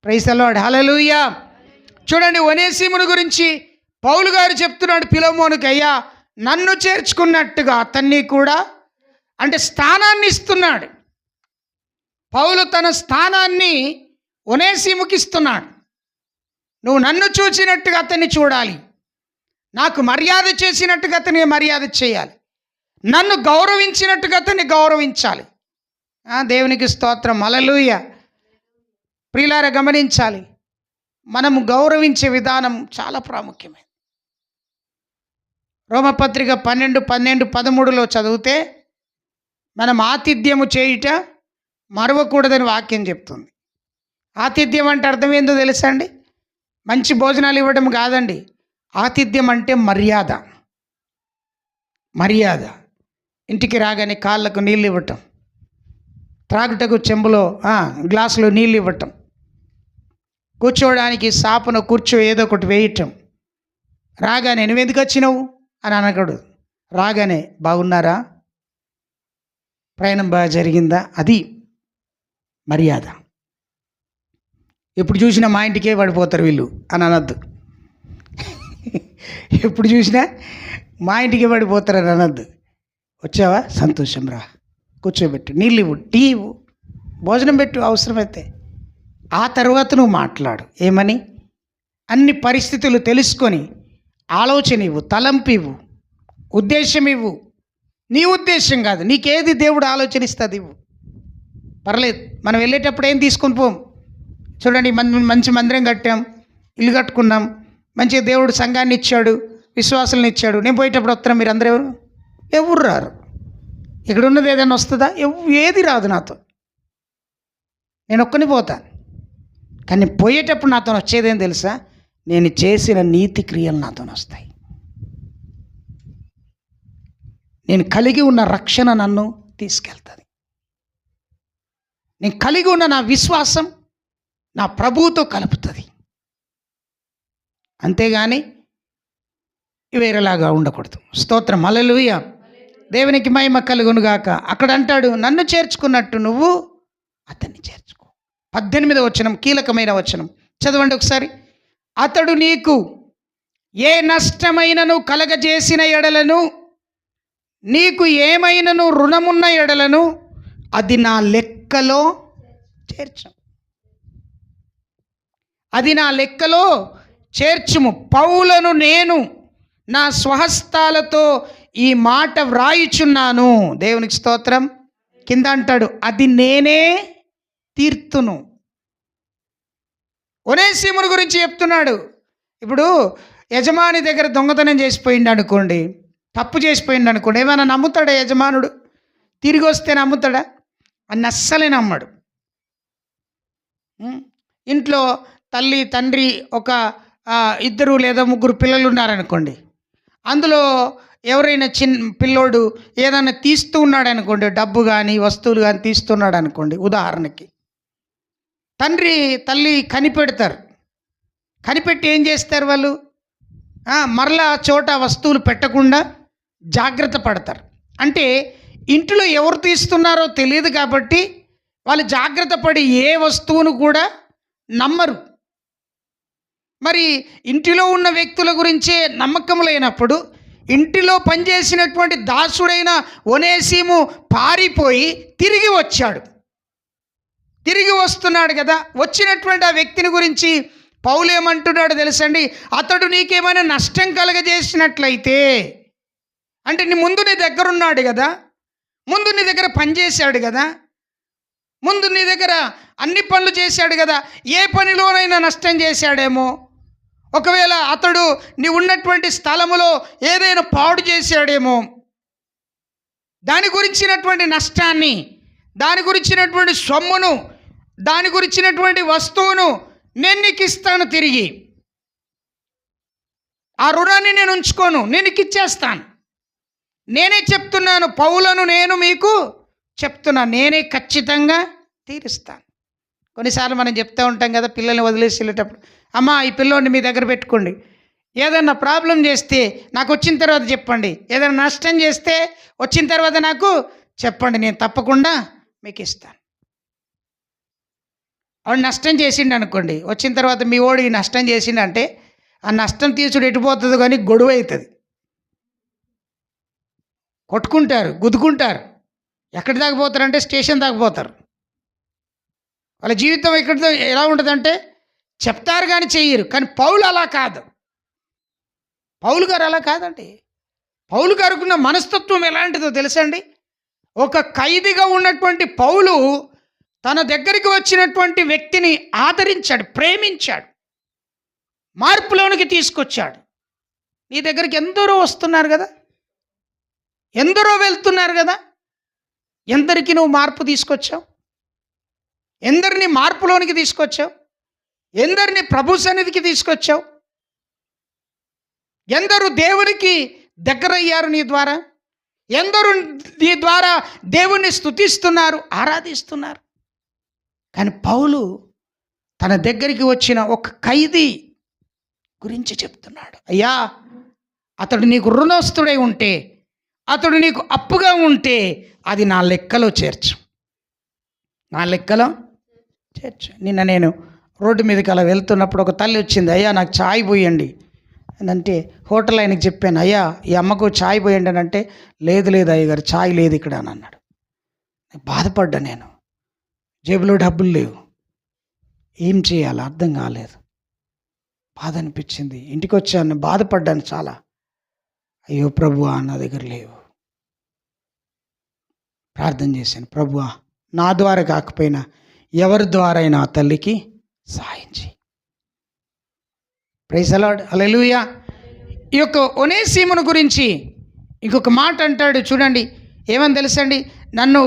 Praise the lord. హల్లెలూయా. చూడండి, ఒనేసిమును గురించి పౌలు గారు చెప్తున్నాడు ఫిలోమోనుకి, అయ్యా నన్ను చేర్చుకున్నట్టుగా అతన్ని కూడా, అంటే స్థానాన్ని ఇస్తున్నాడు. పౌలు తన స్థానాన్ని ఒనేసిముకి ఇస్తున్నాడు. నువ్వు నన్ను చూసినట్టుగా అతన్ని చూడాలి, నాకు మర్యాద చేసినట్టుగా అతన్ని మర్యాద చేయాలి, నన్ను గౌరవించినట్టుగా అతన్ని గౌరవించాలి. దేవునికి స్తోత్రం, హల్లెలూయా. ప్రియులారా, గమనించాలి, మనము గౌరవించే విధానం చాలా ప్రాముఖ్యమైనది. రోమపత్రిక 12:12-13 చదివితే మనం ఆతిథ్యము చేయుట మరవకూడదని వాక్యం చెప్తుంది. ఆతిథ్యం అంటే అర్థం ఏందో తెలుసా అండి? మంచి భోజనాలు ఇవ్వడం కాదండి. ఆతిథ్యం అంటే మర్యాద. మర్యాద. ఇంటికి రాగానే కాళ్ళకు నీళ్ళు ఇవ్వటం, త్రాగుటకు చెంబులో గ్లాసులో నీళ్ళు ఇవ్వటం, కూర్చోవడానికి సాపున కూర్చో ఏదో ఒకటి వేయటం, రాగానే నువ్వు ఎందుకు వచ్చినావు అని అనకూడదు. రాగానే బాగున్నారా, ప్రయాణం బాగా జరిగిందా, అది మర్యాద. ఎప్పుడు చూసినా మా ఇంటికే పడిపోతారు వీళ్ళు అని అనద్దు. ఎప్పుడు చూసినా మా ఇంటికే పడిపోతారు అని అనద్దు. వచ్చావా, సంతోషం, రా, కూర్చోబెట్టు, నీళ్ళు ఇవ్వు, టీ ఇవ్వు, భోజనం పెట్టు అవసరమైతే. ఆ తర్వాత నువ్వు మాట్లాడు. ఏమని? అన్ని పరిస్థితులు తెలుసుకొని ఆలోచన ఇవ్వు, తలంపు ఇవ్వు, ఉద్దేశం ఇవ్వు. నీ ఉద్దేశం కాదు, నీకేది దేవుడు ఆలోచనిస్తుంది ఇవ్వు. పర్లేదు, మనం వెళ్ళేటప్పుడు ఏం తీసుకొని పోం. చూడండి, మంచి మందిరం కట్టాం, ఇల్లు కట్టుకున్నాం, మంచిగా దేవుడు సంఘాన్ని ఇచ్చాడు, విశ్వాసాలను ఇచ్చాడు. నేను పోయేటప్పుడు వస్తున్నాం, మీరు అందరూ ఎవరు రారు. ఇక్కడ ఉన్నది ఏదైనా వస్తుందా? ఏది రాదు నాతో. నేను ఒక్కని పోతాను. కానీ పోయేటప్పుడు నాతో వచ్చేదేం తెలుసా? నేను చేసిన నీతి క్రియలు నాతో వస్తాయి. నేను కలిగి ఉన్న రక్షణ నన్ను తీసుకెళ్తుంది. నేను కలిగి ఉన్న నా విశ్వాసం నా ప్రభువుతో కలుపుతుంది. అంతేగాని వేరేలాగా ఉండకూడదు. స్తోత్రం, హల్లెలూయా. దేవునికి మహిమ కలుగునుగాక. అక్కడ అంటాడు, నన్ను చేర్చుకున్నట్టు నువ్వు అతన్ని చేర్చుకో. 18వ వచనం కీలకమైన వచనం, చదవండి ఒకసారి. అతడు నీకు ఏ నష్టమైనను కలగజేసిన ఎడలను, నీకు ఏమైనను రుణమున్న ఎడలను అది నా లెక్కలో చేర్చు. అది నా లెక్కలో చేర్చుము. పౌలను నేను నా స్వహస్తాలతో ఈ మాట వ్రాయిచున్నాను. దేవునికి స్తోత్రం. కింద అంటాడు, అది నేనే తీర్తును. ఒనేసిమును గురించి చెప్తున్నాడు. ఇప్పుడు యజమాని దగ్గర దొంగతనం చేసిపోయిండు అనుకోండి, తప్పు చేసిపోయిండు అనుకోండి, ఏమైనా నమ్ముతాడా యజమానుడు? తిరిగి వస్తే నమ్ముతాడా? అని అస్సలే నమ్మడు. ఇంట్లో తల్లి తండ్రి ఒక 2 లేదా 3 పిల్లలు ఉన్నారనుకోండి, అందులో ఎవరైనా పిల్లోడు ఏదైనా తీస్తూ ఉన్నాడు అనుకోండి, డబ్బు కానీ వస్తువులు కానీ తీస్తున్నాడు అనుకోండి, ఉదాహరణకి, తండ్రి తల్లి కనిపెడతారు. కనిపెట్టి ఏం చేస్తారు వాళ్ళు? మరలా చోట వస్తువులు పెట్టకుండా జాగ్రత్త పడతారు. అంటే ఇంట్లో ఎవరు తీస్తున్నారో తెలియదు కాబట్టి వాళ్ళు జాగ్రత్త పడి ఏ వస్తువును కూడా నమ్మరు. మరి ఇంటిలో ఉన్న వ్యక్తుల గురించే నమ్మకం లేనప్పుడు ఇంటిలో పనిచేసినటువంటి దాసుడైన ఒనేసిము పారిపోయి తిరిగి వచ్చాడు. తిరిగి వస్తున్నాడు కదా, వచ్చినటువంటి ఆ వ్యక్తిని గురించి పౌలు ఏమంటున్నాడు తెలుసండి? అతడు నీకేమైనా నష్టం కలగజేసినట్లయితే, అంటే ముందు నీ దగ్గర ఉన్నాడు కదా, ముందు నీ దగ్గర పనిచేశాడు కదా, ముందు నీ దగ్గర అన్ని పనులు చేశాడు కదా, ఏ పనిలోనైనా నష్టం చేశాడేమో, ఒకవేళ అతడు నీ ఉన్నటువంటి స్థలములో ఏదైనా పాడు చేశాడేమో, దాని గురించినటువంటి నష్టాన్ని, దాని గురించినటువంటి సొమ్మును, దాని గురించినటువంటి వస్తువును నేను నీకు ఇస్తాను. తిరిగి ఆ రుణాన్ని నేను ఉంచుకోను, నేను నీకు ఇచ్చేస్తాను. నేనే చెప్తున్నాను, పౌలను నేను మీకు చెప్తున్నాను, నేనే ఖచ్చితంగా తీరుస్తాను. కొన్నిసార్లు మనం చెప్తూ ఉంటాం కదా, పిల్లల్ని వదిలేసి వెళ్ళేటప్పుడు, అమ్మ ఈ పిల్లోడిని మీ దగ్గర పెట్టుకోండి, ఏదన్నా ప్రాబ్లం చేస్తే నాకు వచ్చిన తర్వాత చెప్పండి, ఏదైనా నష్టం చేస్తే వచ్చిన తర్వాత నాకు చెప్పండి, నేను తప్పకుండా మీకు ఇస్తాను. వాడు నష్టం చేసిండు అనుకోండి, వచ్చిన తర్వాత మీ ఓడి నష్టం చేసిండంటే ఆ నష్టం తీసుడు ఎటుపోతుంది కానీ గొడవ అవుతుంది. కొట్టుకుంటారు, గుద్దుకుంటారు. ఎక్కడి దాకా పోతారంటే స్టేషన్ దాకా పోతారు. వాళ్ళ జీవితం ఎక్కడితో ఎలా ఉంటుందంటే చెప్తారు కానీ చెయ్యరు. కానీ పౌలు అలా కాదు. పౌలు గారు అలా కాదండి. పౌలు గారుకున్న మనస్తత్వం ఎలాంటిదో తెలుసండి? ఒక ఖైదీగా ఉన్నటువంటి పౌలు తన దగ్గరికి వచ్చినటువంటి వ్యక్తిని ఆదరించాడు, ప్రేమించాడు, మార్పులోనికి తీసుకొచ్చాడు. నీ దగ్గరికి ఎందరో వస్తున్నారు కదా, ఎందరో వెళ్తున్నారు కదా, ఎందరికి నువ్వు మార్పు తీసుకొచ్చావు? ఎందరిని మార్పులోనికి తీసుకొచ్చావు? ఎందరిని ప్రభు సన్నిధికి తీసుకొచ్చావు? ఎందరు దేవునికి దగ్గరయ్యారు నీ ద్వారా? ఎందరు నీ ద్వారా దేవుణ్ణి స్తుతిస్తున్నారు, ఆరాధిస్తున్నారు? కానీ పౌలు తన దగ్గరికి వచ్చిన ఒక ఖైదీ గురించి చెప్తున్నాడు. అయ్యా, అతడు నీకు రుణస్తుడై ఉంటే, అతడు నీకు అప్పుగా ఉంటే అది నా లెక్కలో చేర్చు, నా లెక్కలో చేర్చు. నిన్న నేను రోడ్డు మీదకి అలా వెళ్తున్నప్పుడు ఒక తల్లి వచ్చింది. అయ్యా, నాకు ఛాయ్ పోయండి అని అంటే హోటల్ ఆయనకి చెప్పాను. అయ్యా, ఈ అమ్మకు ఛాయ్ పోయండి అని అంటే, లేదు అయ్యగారు, ఛాయ్ లేదు ఇక్కడ అని అన్నాడు. బాధపడ్డా, నేను జేబులో డబ్బులు లేవు, ఏం చేయాలో అర్థం కాలేదు, బాధ అనిపించింది. ఇంటికి వచ్చాను, బాధపడ్డాను చాలా. అయ్యో ప్రభువా, నా దగ్గర లేవు. ప్రార్థన చేశాను, ప్రభువా, నా ద్వారా కాకపోయినా ఎవరి ద్వారా అయినా ఆ తల్లికి సహాయం చేయి. ప్రైజ్ ది లార్డ్, హల్లెలూయా. ఈ యొక్క ఒనేసిమును గురించి ఇంకొక మాట అంటాడు చూడండి. ఏమని తెలుసండి? నన్ను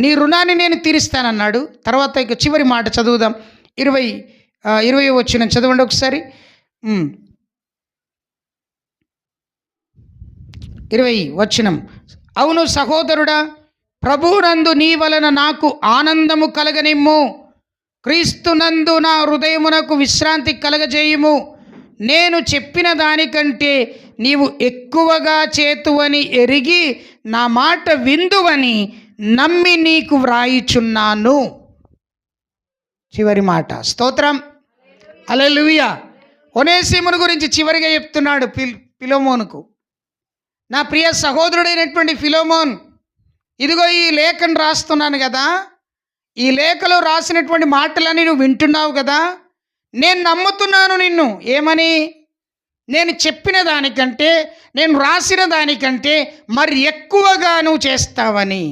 నీ రుణాన్ని నేను తీరుస్తానన్నాడు. తర్వాత ఇక చివరి మాట చదువుదాం. 20 వచనం చదవండి ఒకసారి. 20 వచనం. అవును సహోదరుడా, ప్రభువునందు నీ వలన నాకు ఆనందము కలగనిమ్ము, క్రీస్తునందు నా హృదయమునకు విశ్రాంతి కలగజేయుము. నేను చెప్పిన దానికంటే నీవు ఎక్కువగా చేతువని ఎరిగి నా మాట విందువని నమ్మి నీకు వ్రాయిచున్నాను. చివరి మాట. స్తోత్రం, హల్లెలూయా. ఒనేసిమును గురించి చివరిగా చెప్తున్నాడు ఫిలోమోనుకు. నా ప్రియ సహోదరుడైనటువంటి ఫిలోమోన్, ఇదిగో ఈ లేఖను రాస్తున్నాను కదా, ఈ లేఖలో రాసినటువంటి మాటలన్నీ నువ్వు వింటున్నావు కదా, నేను నమ్ముతున్నాను నిన్ను. ఏమని? నేను చెప్పిన దానికంటే, నేను రాసిన దానికంటే మరి ఎక్కువగా నువ్వు చేస్తావని.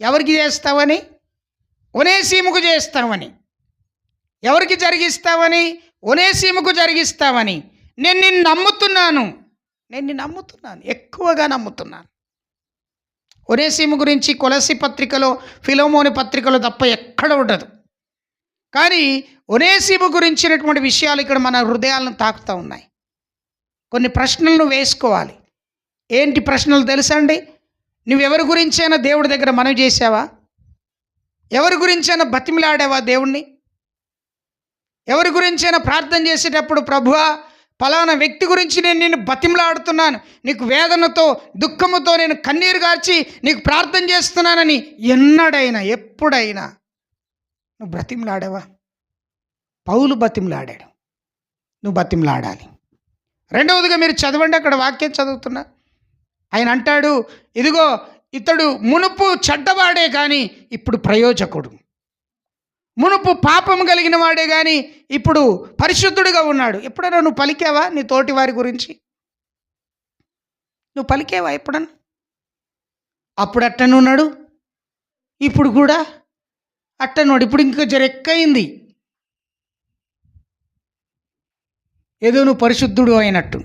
ఎవరికి చేస్తావని? ఒనేసిముకు చేస్తావని. ఎవరికి జరిగిస్తావని? ఒనేసిముకు జరిగిస్తావని. నేను నిన్ను నమ్ముతున్నాను, ఎక్కువగా నమ్ముతున్నాను. ఒనేసిము గురించి కొలసి పత్రికలో, ఫిలోమోని పత్రికలో తప్ప ఎక్కడ ఉండదు. కానీ ఒనేసిము గురించినటువంటి విషయాలు ఇక్కడ మన హృదయాలను తాకుతూ ఉన్నాయి. కొన్ని ప్రశ్నలను వేసుకోవాలి. ఏంటి ప్రశ్నలు తెలుసా అండి? నువ్వెవరి గురించైనా దేవుడి దగ్గర మనవి చేసావా? ఎవరి గురించైనా బతిమిలాడావా దేవుణ్ణి? ఎవరి గురించైనా ప్రార్థన చేసేటప్పుడు, ప్రభువా, ఫలానా వ్యక్తి గురించి నేను నిన్ను బతిమలాడుతున్నాను, నీకు వేదనతో దుఃఖముతో నేను కన్నీరు గార్చి నీకు ప్రార్థన చేస్తున్నానని ఎన్నడైనా ఎప్పుడైనా నువ్వు బ్రతిమలాడావా? పౌలు బతిమలాడాడు, నువ్వు బతిమలాడాలి. రెండవదిగా మీరు చదవండి, అక్కడ వాక్యం చదువుతున్నా. ఆయన అంటాడు, ఇదిగో ఇతడు మునుపు చెడ్డవాడే కానీ ఇప్పుడు ప్రయోజకుడు, మునుపు పాపం కలిగిన వాడే కానీ ఇప్పుడు పరిశుద్ధుడిగా ఉన్నాడు. ఎప్పుడైనా నువ్వు పలికావా నీ తోటి వారి గురించి? నువ్వు పలికావా ఎప్పుడన్నా? అప్పుడు అట్టనున్నాడు, ఇప్పుడు కూడా అట్టనున్నాడు. ఇప్పుడు ఇంకా జరెక్కయింది, ఏదో నువ్వు పరిశుద్ధుడు అయినట్టు.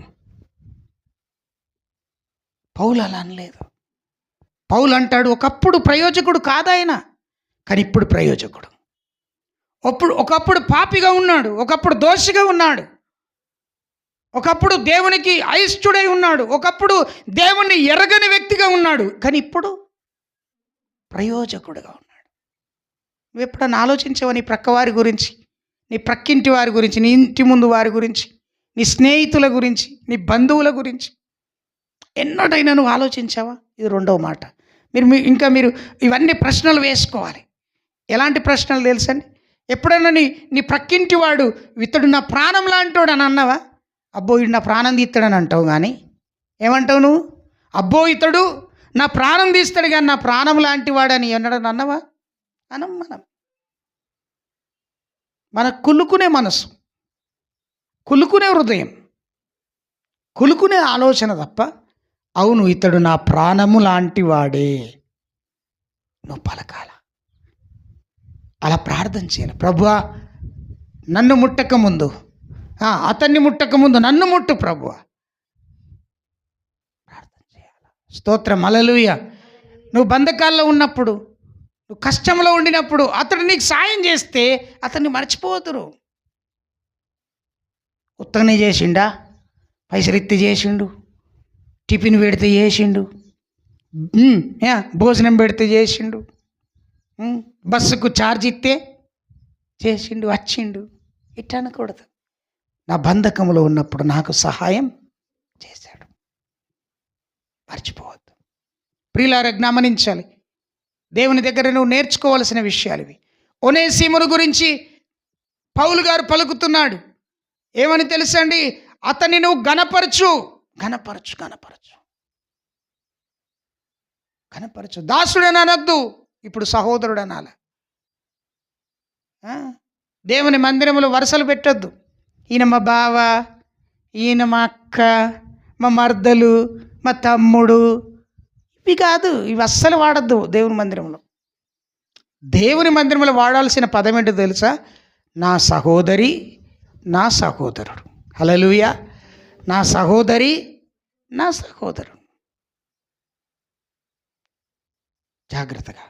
పౌలు అలా అనలేదు. పౌలు అంటాడు, ఒకప్పుడు ప్రయోజకుడు కాదాయన, కానీ ఇప్పుడు ప్రయోజకుడు. ఒకప్పుడు పాపిగా ఉన్నాడు, ఒకప్పుడు దోషిగా ఉన్నాడు, ఒకప్పుడు దేవునికి అయిష్టుడై ఉన్నాడు, ఒకప్పుడు దేవుణ్ణి ఎరగని వ్యక్తిగా ఉన్నాడు, కానీ ఇప్పుడు ప్రయోజకుడుగా ఉన్నాడు. నువ్వు ఎప్పుడన్నా ఆలోచించావా నీ ప్రక్కవారి గురించి, నీ ప్రక్కింటి వారి గురించి, నీ ఇంటి ముందు వారి గురించి, నీ స్నేహితుల గురించి, నీ బంధువుల గురించి ఎన్నడైనా నువ్వు ఆలోచించావా? ఇది రెండవ మాట. మీరు ఇవన్నీ ప్రశ్నలు వేసుకోవాలి. ఎలాంటి ప్రశ్నలు తెలుసండి? ఎప్పుడైనా నీ ప్రక్కింటి వాడు, ఇతడు నా ప్రాణం లాంటోడు అని అన్నావా? అబ్బో ఇడు నా ప్రాణం తీస్తాడని అంటావు, కానీ ఏమంటావు నువ్వు? అబ్బో ఇతడు నా ప్రాణం తీస్తాడు కానీ నా ప్రాణం లాంటి వాడని ఎన్నడని అన్నవా? మనం మన కులుకునే మనసు, కులుకునే హృదయం, కులుకునే ఆలోచన తప్ప అవును ఇతడు నా ప్రాణము లాంటి వాడే, నువ్వు పలకాల. అలా ప్రార్థన చేయాలి. ప్రభువా నన్ను ముట్టక ముందు, అతన్ని ముట్టక ముందు నన్ను ముట్టు ప్రభువా. ప్రార్థన చేయాలి. స్తోత్రం, హల్లెలూయా. నువ్వు బంధకాల్లో ఉన్నప్పుడు, నువ్వు కష్టంలో ఉండినప్పుడు అతడు నీకు సాయం చేస్తే అతన్ని మర్చిపోతురు. ఉత్తగనే చేసిండా, పైసలు ఎత్తి చేసిండు, టిఫిన్ పెడితే చేసిండు, భోజనం పెడితే చేసిండు, బస్సుకు ఛార్జ్ ఇస్తే చేసిండు, వచ్చిండు. ఇట్లా అనకూడదు. నా బంధకంలో ఉన్నప్పుడు నాకు సహాయం చేశాడు. మర్చిపోవద్దు. ప్రియులారా, గమనించాలి. దేవుని దగ్గర నువ్వు నేర్చుకోవాల్సిన విషయాలు ఇవి. ఒనేసిమును గురించి పౌలు గారు పలుకుతున్నాడు. ఏమని తెలుసండి? అతన్ని నువ్వు గణపరచు, గణపరచు, గణపరచు, గణపరచు. దాసుడని అనొద్దు, ఇప్పుడు సహోదరుడు అనాల. దేవుని మందిరంలో వరుసలు పెట్టొద్దు. ఈయన మా బావ, ఈయన మా అక్క, మా మర్దలు, మా తమ్ముడు, ఇవి కాదు. ఇవి అస్సలు వాడద్దు దేవుని మందిరంలో. దేవుని మందిరంలో వాడాల్సిన పదం ఏంటో తెలుసా? నా సహోదరి, నా సహోదరుడు. హల్లెలూయా. నా సహోదరి, నా సహోదరుడు. జాగ్రత్తగా.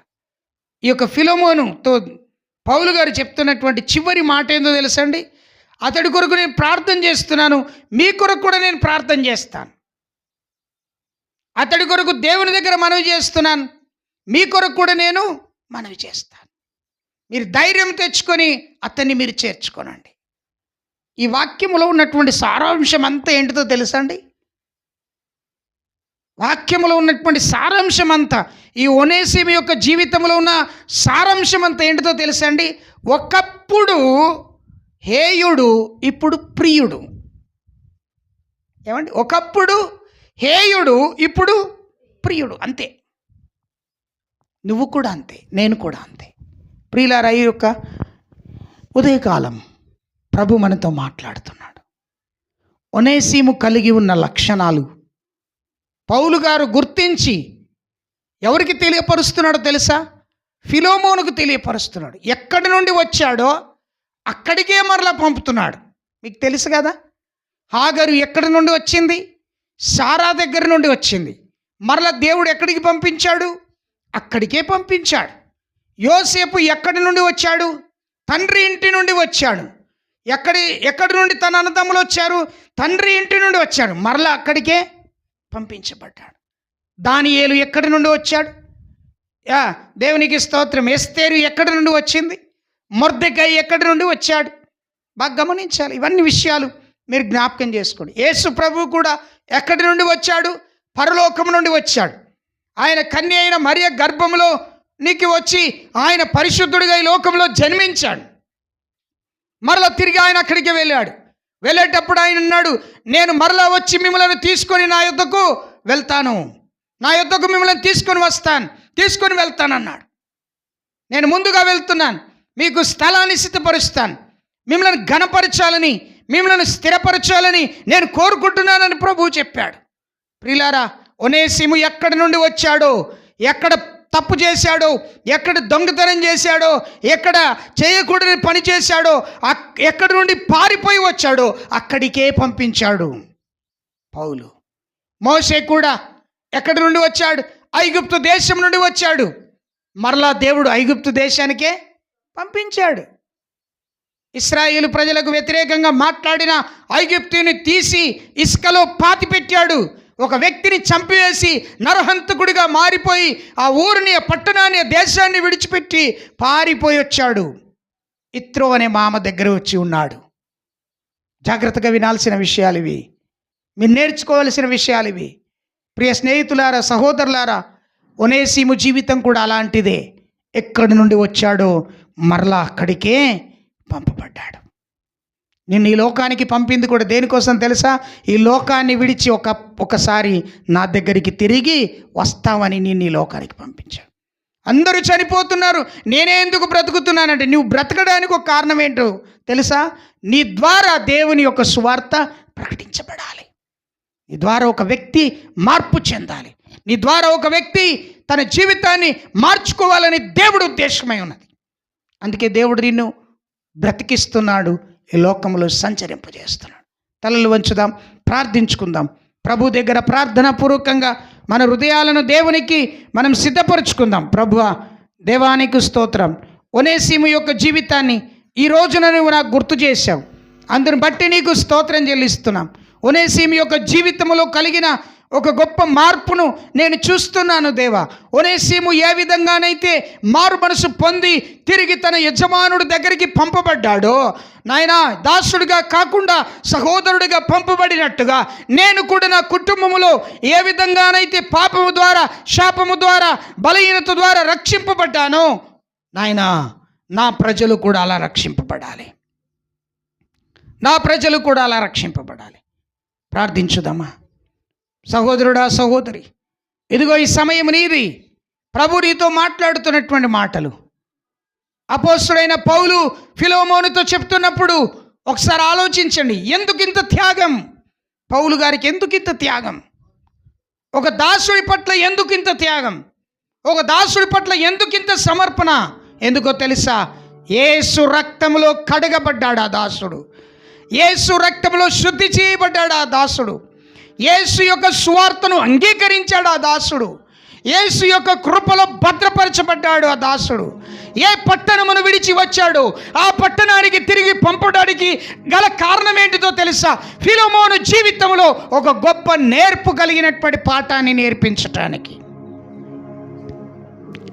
ఈ యొక్క ఫిలమోనుతో పౌలు గారు చెప్తున్నటువంటి చివరి మాట ఏందో తెలుసండి? అతడి కొరకు నేను ప్రార్థన చేస్తున్నాను, మీ కొరకు కూడా నేను ప్రార్థన చేస్తాను. అతడి కొరకు దేవుని దగ్గర మనవి చేస్తున్నాను, మీ కొరకు కూడా నేను మనవి చేస్తాను. మీరు ధైర్యం తెచ్చుకొని అతన్ని మీరు చేర్చుకోనండి. ఈ వాక్యములో ఉన్నటువంటి సారాంశం అంతా ఏంటిదో తెలుసండి? వాక్యములో ఉన్నటువంటి సారాంశం అంతా, ఈ ఒనేసిము యొక్క జీవితంలో ఉన్న సారాంశం అంతా ఏంటిదో తెలుసండి? ఒకప్పుడు హేయుడు, ఇప్పుడు ప్రియుడు. ఏమండి? ఒకప్పుడు హేయుడు, ఇప్పుడు ప్రియుడు. అంతే. నువ్వు కూడా అంతే, నేను కూడా అంతే. ప్రియులారా, ఈ యొక్క ఉదయకాలం ప్రభు మనతో మాట్లాడుతున్నాడు. ఒనేసిము కలిగి ఉన్న లక్షణాలు పౌలు గారు గుర్తించి ఎవరికి తెలియపరుస్తున్నాడో తెలుసా? ఫిలోమోనుకు తెలియపరుస్తున్నాడు. ఎక్కడి నుండి వచ్చాడో అక్కడికే మరలా పంపుతున్నాడు. మీకు తెలుసు కదా, హాగరు ఎక్కడి నుండి వచ్చింది? సారా దగ్గర నుండి వచ్చింది. మరలా దేవుడు ఎక్కడికి పంపించాడు? అక్కడికే పంపించాడు. యోసేపు ఎక్కడి నుండి వచ్చాడు? తండ్రి ఇంటి నుండి వచ్చాడు. ఎక్కడి నుండి తన అన్నదమ్ములు వచ్చారు? తండ్రి ఇంటి నుండి వచ్చాడు. మరలా అక్కడికే పంపించబడ్డాడు. దానియేలు ఎక్కడి నుండి వచ్చాడు? దేవునికి స్తోత్రం. ఎస్తేరు ఎక్కడి నుండి వచ్చింది? మొర్దెకై ఎక్కడి నుండి వచ్చాడు? బాగా గమనించాలి. ఇవన్నీ విషయాలు మీరు జ్ఞాపకం చేసుకోండి. యేసు ప్రభు కూడా ఎక్కడి నుండి వచ్చాడు? పరలోకం నుండి వచ్చాడు. ఆయన కన్య అయిన మరియ గర్భంలో నీకు వచ్చి ఆయన పరిశుద్ధుడిగా ఈ లోకంలో జన్మించాడు. మరలా తిరిగి ఆయన అక్కడికి వెళ్ళాడు. వెళ్ళేటప్పుడు ఆయన అన్నాడు, నేను మరలా వచ్చి మిమ్మల్ని తీసుకొని నా యొద్దకు వెళ్తాను, నా యొద్దకు మిమ్మల్ని తీసుకొని వెళ్తాను అన్నాడు. నేను ముందుగా వెళ్తున్నాను, మీకు స్థలాన్ని సిద్ధపరుస్తాను, మిమ్మల్ని ఘనపరచాలని, మిమ్మల్ని స్థిరపరచాలని నేను కోరుకుంటున్నానని ప్రభువు చెప్పాడు. ప్రియులారా, ఒనేసిము ఎక్కడి నుండి వచ్చాడో, ఎక్కడ తప్పు చేశాడో, ఎక్కడ దొంగతనం చేశాడో, ఎక్కడ చేయకూడని పని చేశాడో, ఎక్కడి నుండి పారిపోయి వచ్చాడో అక్కడికే పంపించాడు పౌలు. మోషే కూడా ఎక్కడి నుండి వచ్చాడు? ఐగుప్తు దేశం నుండి వచ్చాడు. మరలా దేవుడు ఐగుప్తు దేశానికే పంపించాడు. ఇశ్రాయేలు ప్రజలకు వ్యతిరేకంగా మాట్లాడిన ఐగుప్తుని తీసి ఇసుకలో పాతిపెట్టాడు. ఒక వ్యక్తిని చంపివేసి నరహంతకుడిగా మారిపోయి ఆ ఊరిని, పట్టణాన్ని, దేశాన్ని విడిచిపెట్టి పారిపోయి వచ్చాడు. ఇత్రో అనే మామ దగ్గర వచ్చి ఉన్నాడు. జాగ్రత్తగా వినాల్సిన విషయాలు ఇవి, మీరు నేర్చుకోవాల్సిన విషయాలు ఇవి. ప్రియ స్నేహితులారా, సహోదరులారా, ఒనేసిము జీవితం కూడా అలాంటిదే. ఎక్కడి నుండి వచ్చాడో మరలా అక్కడికే పంపబడ్డాడు. నిన్ను ఈ లోకానికి పంపింది కూడా దేనికోసం తెలుసా? ఈ లోకాన్ని విడిచి ఒకసారి నా దగ్గరికి తిరిగి వస్తావని నిన్ను ఈ లోకానికి పంపించాడు. అందరూ చనిపోతున్నారు, నేనే ఎందుకు బ్రతుకుతున్నానంటే, నువ్వు బ్రతకడానికి ఒక కారణం ఏంటో తెలుసా? నీ ద్వారా దేవుని యొక్క సువార్త ప్రకటించబడాలి. నీ ద్వారా ఒక వ్యక్తి మార్పు చెందాలి. నీ ద్వారా ఒక వ్యక్తి తన జీవితాన్ని మార్చుకోవాలని దేవుడు ఉద్దేశమై ఉన్నది. అందుకే దేవుడు నిన్ను బ్రతికిస్తున్నాడు, ఈ లోకంలో సంచరింపజేస్తున్నాడు. తలలు వంచుదాం, ప్రార్థించుకుందాం. ప్రభు దగ్గర ప్రార్థనాపూర్వకంగా మన హృదయాలను దేవునికి మనం సిద్ధపరుచుకుందాం. ప్రభువా, దేవానికి స్తోత్రం. ఒనేసిము యొక్క జీవితాన్ని ఈ రోజున నువ్వు నాకు గుర్తు చేశావు, అందుని బట్టి నీకు స్తోత్రం చెల్లిస్తున్నాం. ఒనేసిము యొక్క జీవితంలో కలిగిన ఒక గొప్ప మార్పును నేను చూస్తున్నాను దేవా. ఒనేసిము ఏ విధంగానైతే మారు మనసు పొంది తిరిగి తన యజమానుడి దగ్గరికి పంపబడ్డాడో నాయనా, దాసుడిగా కాకుండా సహోదరుడిగా పంపబడినట్టుగా నేను కూడా నా కుటుంబములో ఏ విధంగానైతే పాపము ద్వారా, శాపము ద్వారా, బలహీనత ద్వారా రక్షింపబడ్డానో నాయనా, నా ప్రజలు కూడా అలా రక్షింపబడాలి. నా ప్రజలు కూడా అలా రక్షింపబడాలి. ప్రార్థించుదామా. సహోదరుడా, సహోదరి, ఇదిగో ఈ సమయం నీది. ప్రభు నీతో మాట్లాడుతున్నటువంటి మాటలు అపోస్తలుడైన పౌలు ఫిలోమోనుతో చెప్తున్నప్పుడు ఒకసారి ఆలోచించండి. ఎందుకింత త్యాగం? పౌలు గారికి ఎందుకింత త్యాగం? ఒక దాసుడి పట్ల ఎందుకింత త్యాగం? ఒక దాసుడి పట్ల ఎందుకింత సమర్పణ? ఎందుకో తెలుసా? యేసు రక్తంలో కడగబడ్డాడు ఆ దాసుడు. యేసు రక్తంలో శుద్ధి చేయబడ్డాడు ఆ దాసుడు. యేసు యొక్క సువార్తను అంగీకరించాడు ఆ దాసుడు. యేసు యొక్క కృపలో భద్రపరచబడ్డాడు ఆ దాసుడు. ఏ పట్టణమును విడిచి వచ్చాడో ఆ పట్టణానికి తిరిగి పంపడానికి గల కారణం ఏంటిదో తెలుసా? ఫిలోమోను జీవితంలో ఒక గొప్ప నేర్పు కలిగినటువంటి పాఠాన్ని నేర్పించటానికి.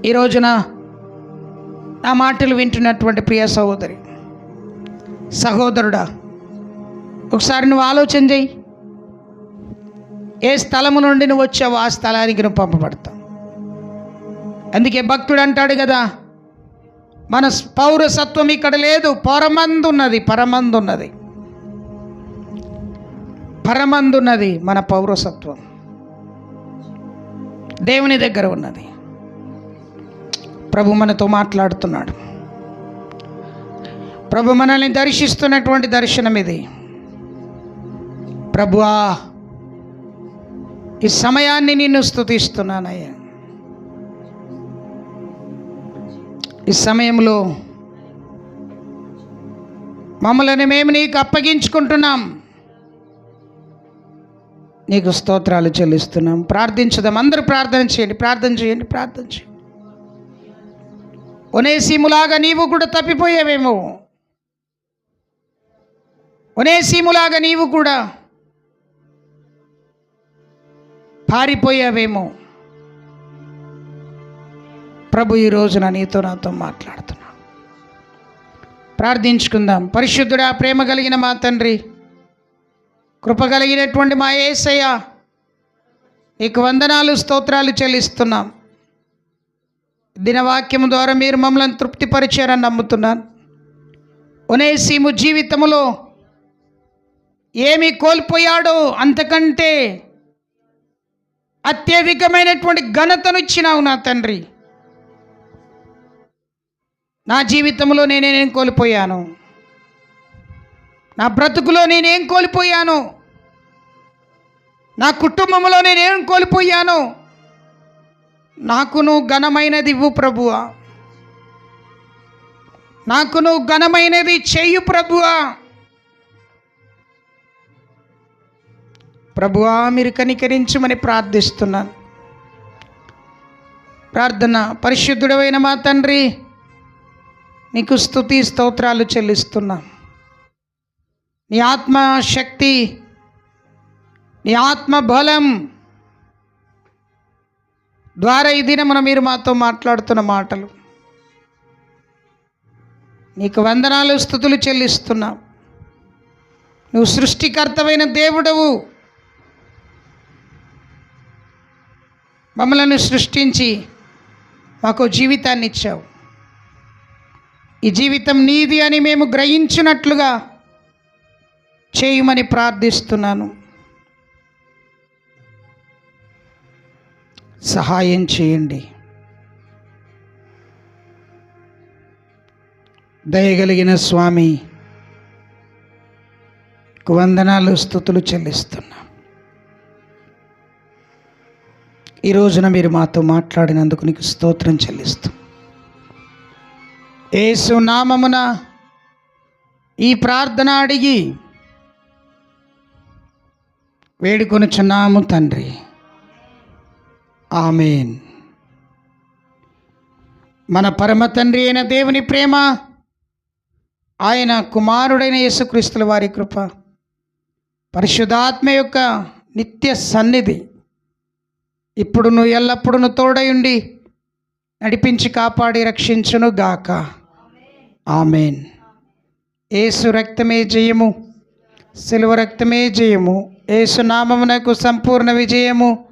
ఈ రోజున నా మాటలు వింటున్నటువంటి ప్రియ సహోదరి, సహోదరుడా, ఒకసారి నువ్వు ఆలోచన చేయి. ఏ స్థలము నుండి నువ్వు వచ్చావో ఆ స్థలానికి నువ్వు పంపబడతావు. అందుకే భక్తుడు అంటాడు కదా, మన పౌరసత్వం ఇక్కడ లేదు, పరమందున్నది. పరమందున్నది, పరమందున్నది మన పౌరసత్వం. దేవుని దగ్గర ఉన్నది. ప్రభు మనతో మాట్లాడుతున్నాడు. ప్రభు మనల్ని దర్శిస్తున్నటువంటి దర్శనం ఇది. ప్రభువా, ఈ సమయాన్ని నిన్ను స్తుతిస్తున్నానయ్యా. ఈ సమయంలో మమ్మల్ని మేము నీకు అప్పగించుకుంటున్నాం, నీకు స్తోత్రాలు చెల్లిస్తున్నాం. ప్రార్థించుదాం. అందరూ ప్రార్థన చేయండి, ప్రార్థన చేయండి, ప్రార్థన చేయండి. ఒనేసిములాగా నీవు కూడా తప్పిపోయావేమో. ఒనేసిములాగా నీవు కూడా పారిపోయావేమో. ప్రభు ఈ రోజున నీతో నాతో మాట్లాడుతున్నాడు. ప్రార్థించుకుందాం. పరిశుద్ధుడా, ప్రేమ కలిగిన మా తండ్రి, కృప కలిగినటువంటి మా యేసయ్య, నీకు వందనాలు, స్తోత్రాలు చెల్లిస్తున్నాం. దినవాక్యము ద్వారా మీరు మమ్మల్ని తృప్తిపరిచారని నమ్ముతున్నాను. ఒనేసిము జీవితంలో ఏమి కోల్పోయాడో అంతకంటే అత్యధికమైనటువంటి ఘనతను ఇచ్చినావు నా తండ్రి. నా జీవితంలో నేనేం కోల్పోయాను? నా బ్రతుకులో నేనేం కోల్పోయాను? నా కుటుంబంలో నేనేం కోల్పోయాను? నాకును ఘనమైనది ఇవ్వు ప్రభువా. నాకును ఘనమైనది చెయ్యు ప్రభువా. ప్రభువా, మీరు కనికరించమని ప్రార్థిస్తున్నాను. ప్రార్థన. పరిశుద్ధుడైన మా తండ్రి, నీకు స్తుతి స్తోత్రాలు చెల్లిస్తున్నాం. నీ ఆత్మ శక్తి, నీ ఆత్మ బలం ద్వారా ఈ దినమున మీరు మాతో మాట్లాడుతున్న మాటలు నీకు వందనాలు, స్తుతులు చెల్లిస్తున్నాం. నువ్వు సృష్టికర్తవైన దేవుడవు. మమ్మల్ని సృష్టించి మాకు జీవితాన్ని ఇచ్చావు. ఈ జీవితం నీది అని మేము గ్రహించినట్లుగా చేయమని ప్రార్థిస్తున్నాను. సహాయం చేయండి. దయగలిగిన స్వామి, వందనాలు, స్తుతులు చెల్లిస్తున్నాం. ఈ రోజున మీరు మాతో మాట్లాడినందుకు నీకు స్తోత్రం చెల్లిస్తూ యేసు నామమున ఈ ప్రార్థన అడిగి వేడుకొనుచున్నాము తండ్రి. ఆమేన్. మన పరమ తండ్రి అయిన దేవుని ప్రేమ, ఆయన కుమారుడైన యేసుక్రీస్తుల వారి కృప, పరిశుద్ధాత్మ యొక్క నిత్య సన్నిధి ఇప్పుడును ఎల్లప్పుడూ తోడయుండి నడిపించి కాపాడి రక్షించును గాక. ఆమేన్. యేసు రక్తమే జయము, సిలువ రక్తమే జయము, యేసు నామమునకు సంపూర్ణ విజయము.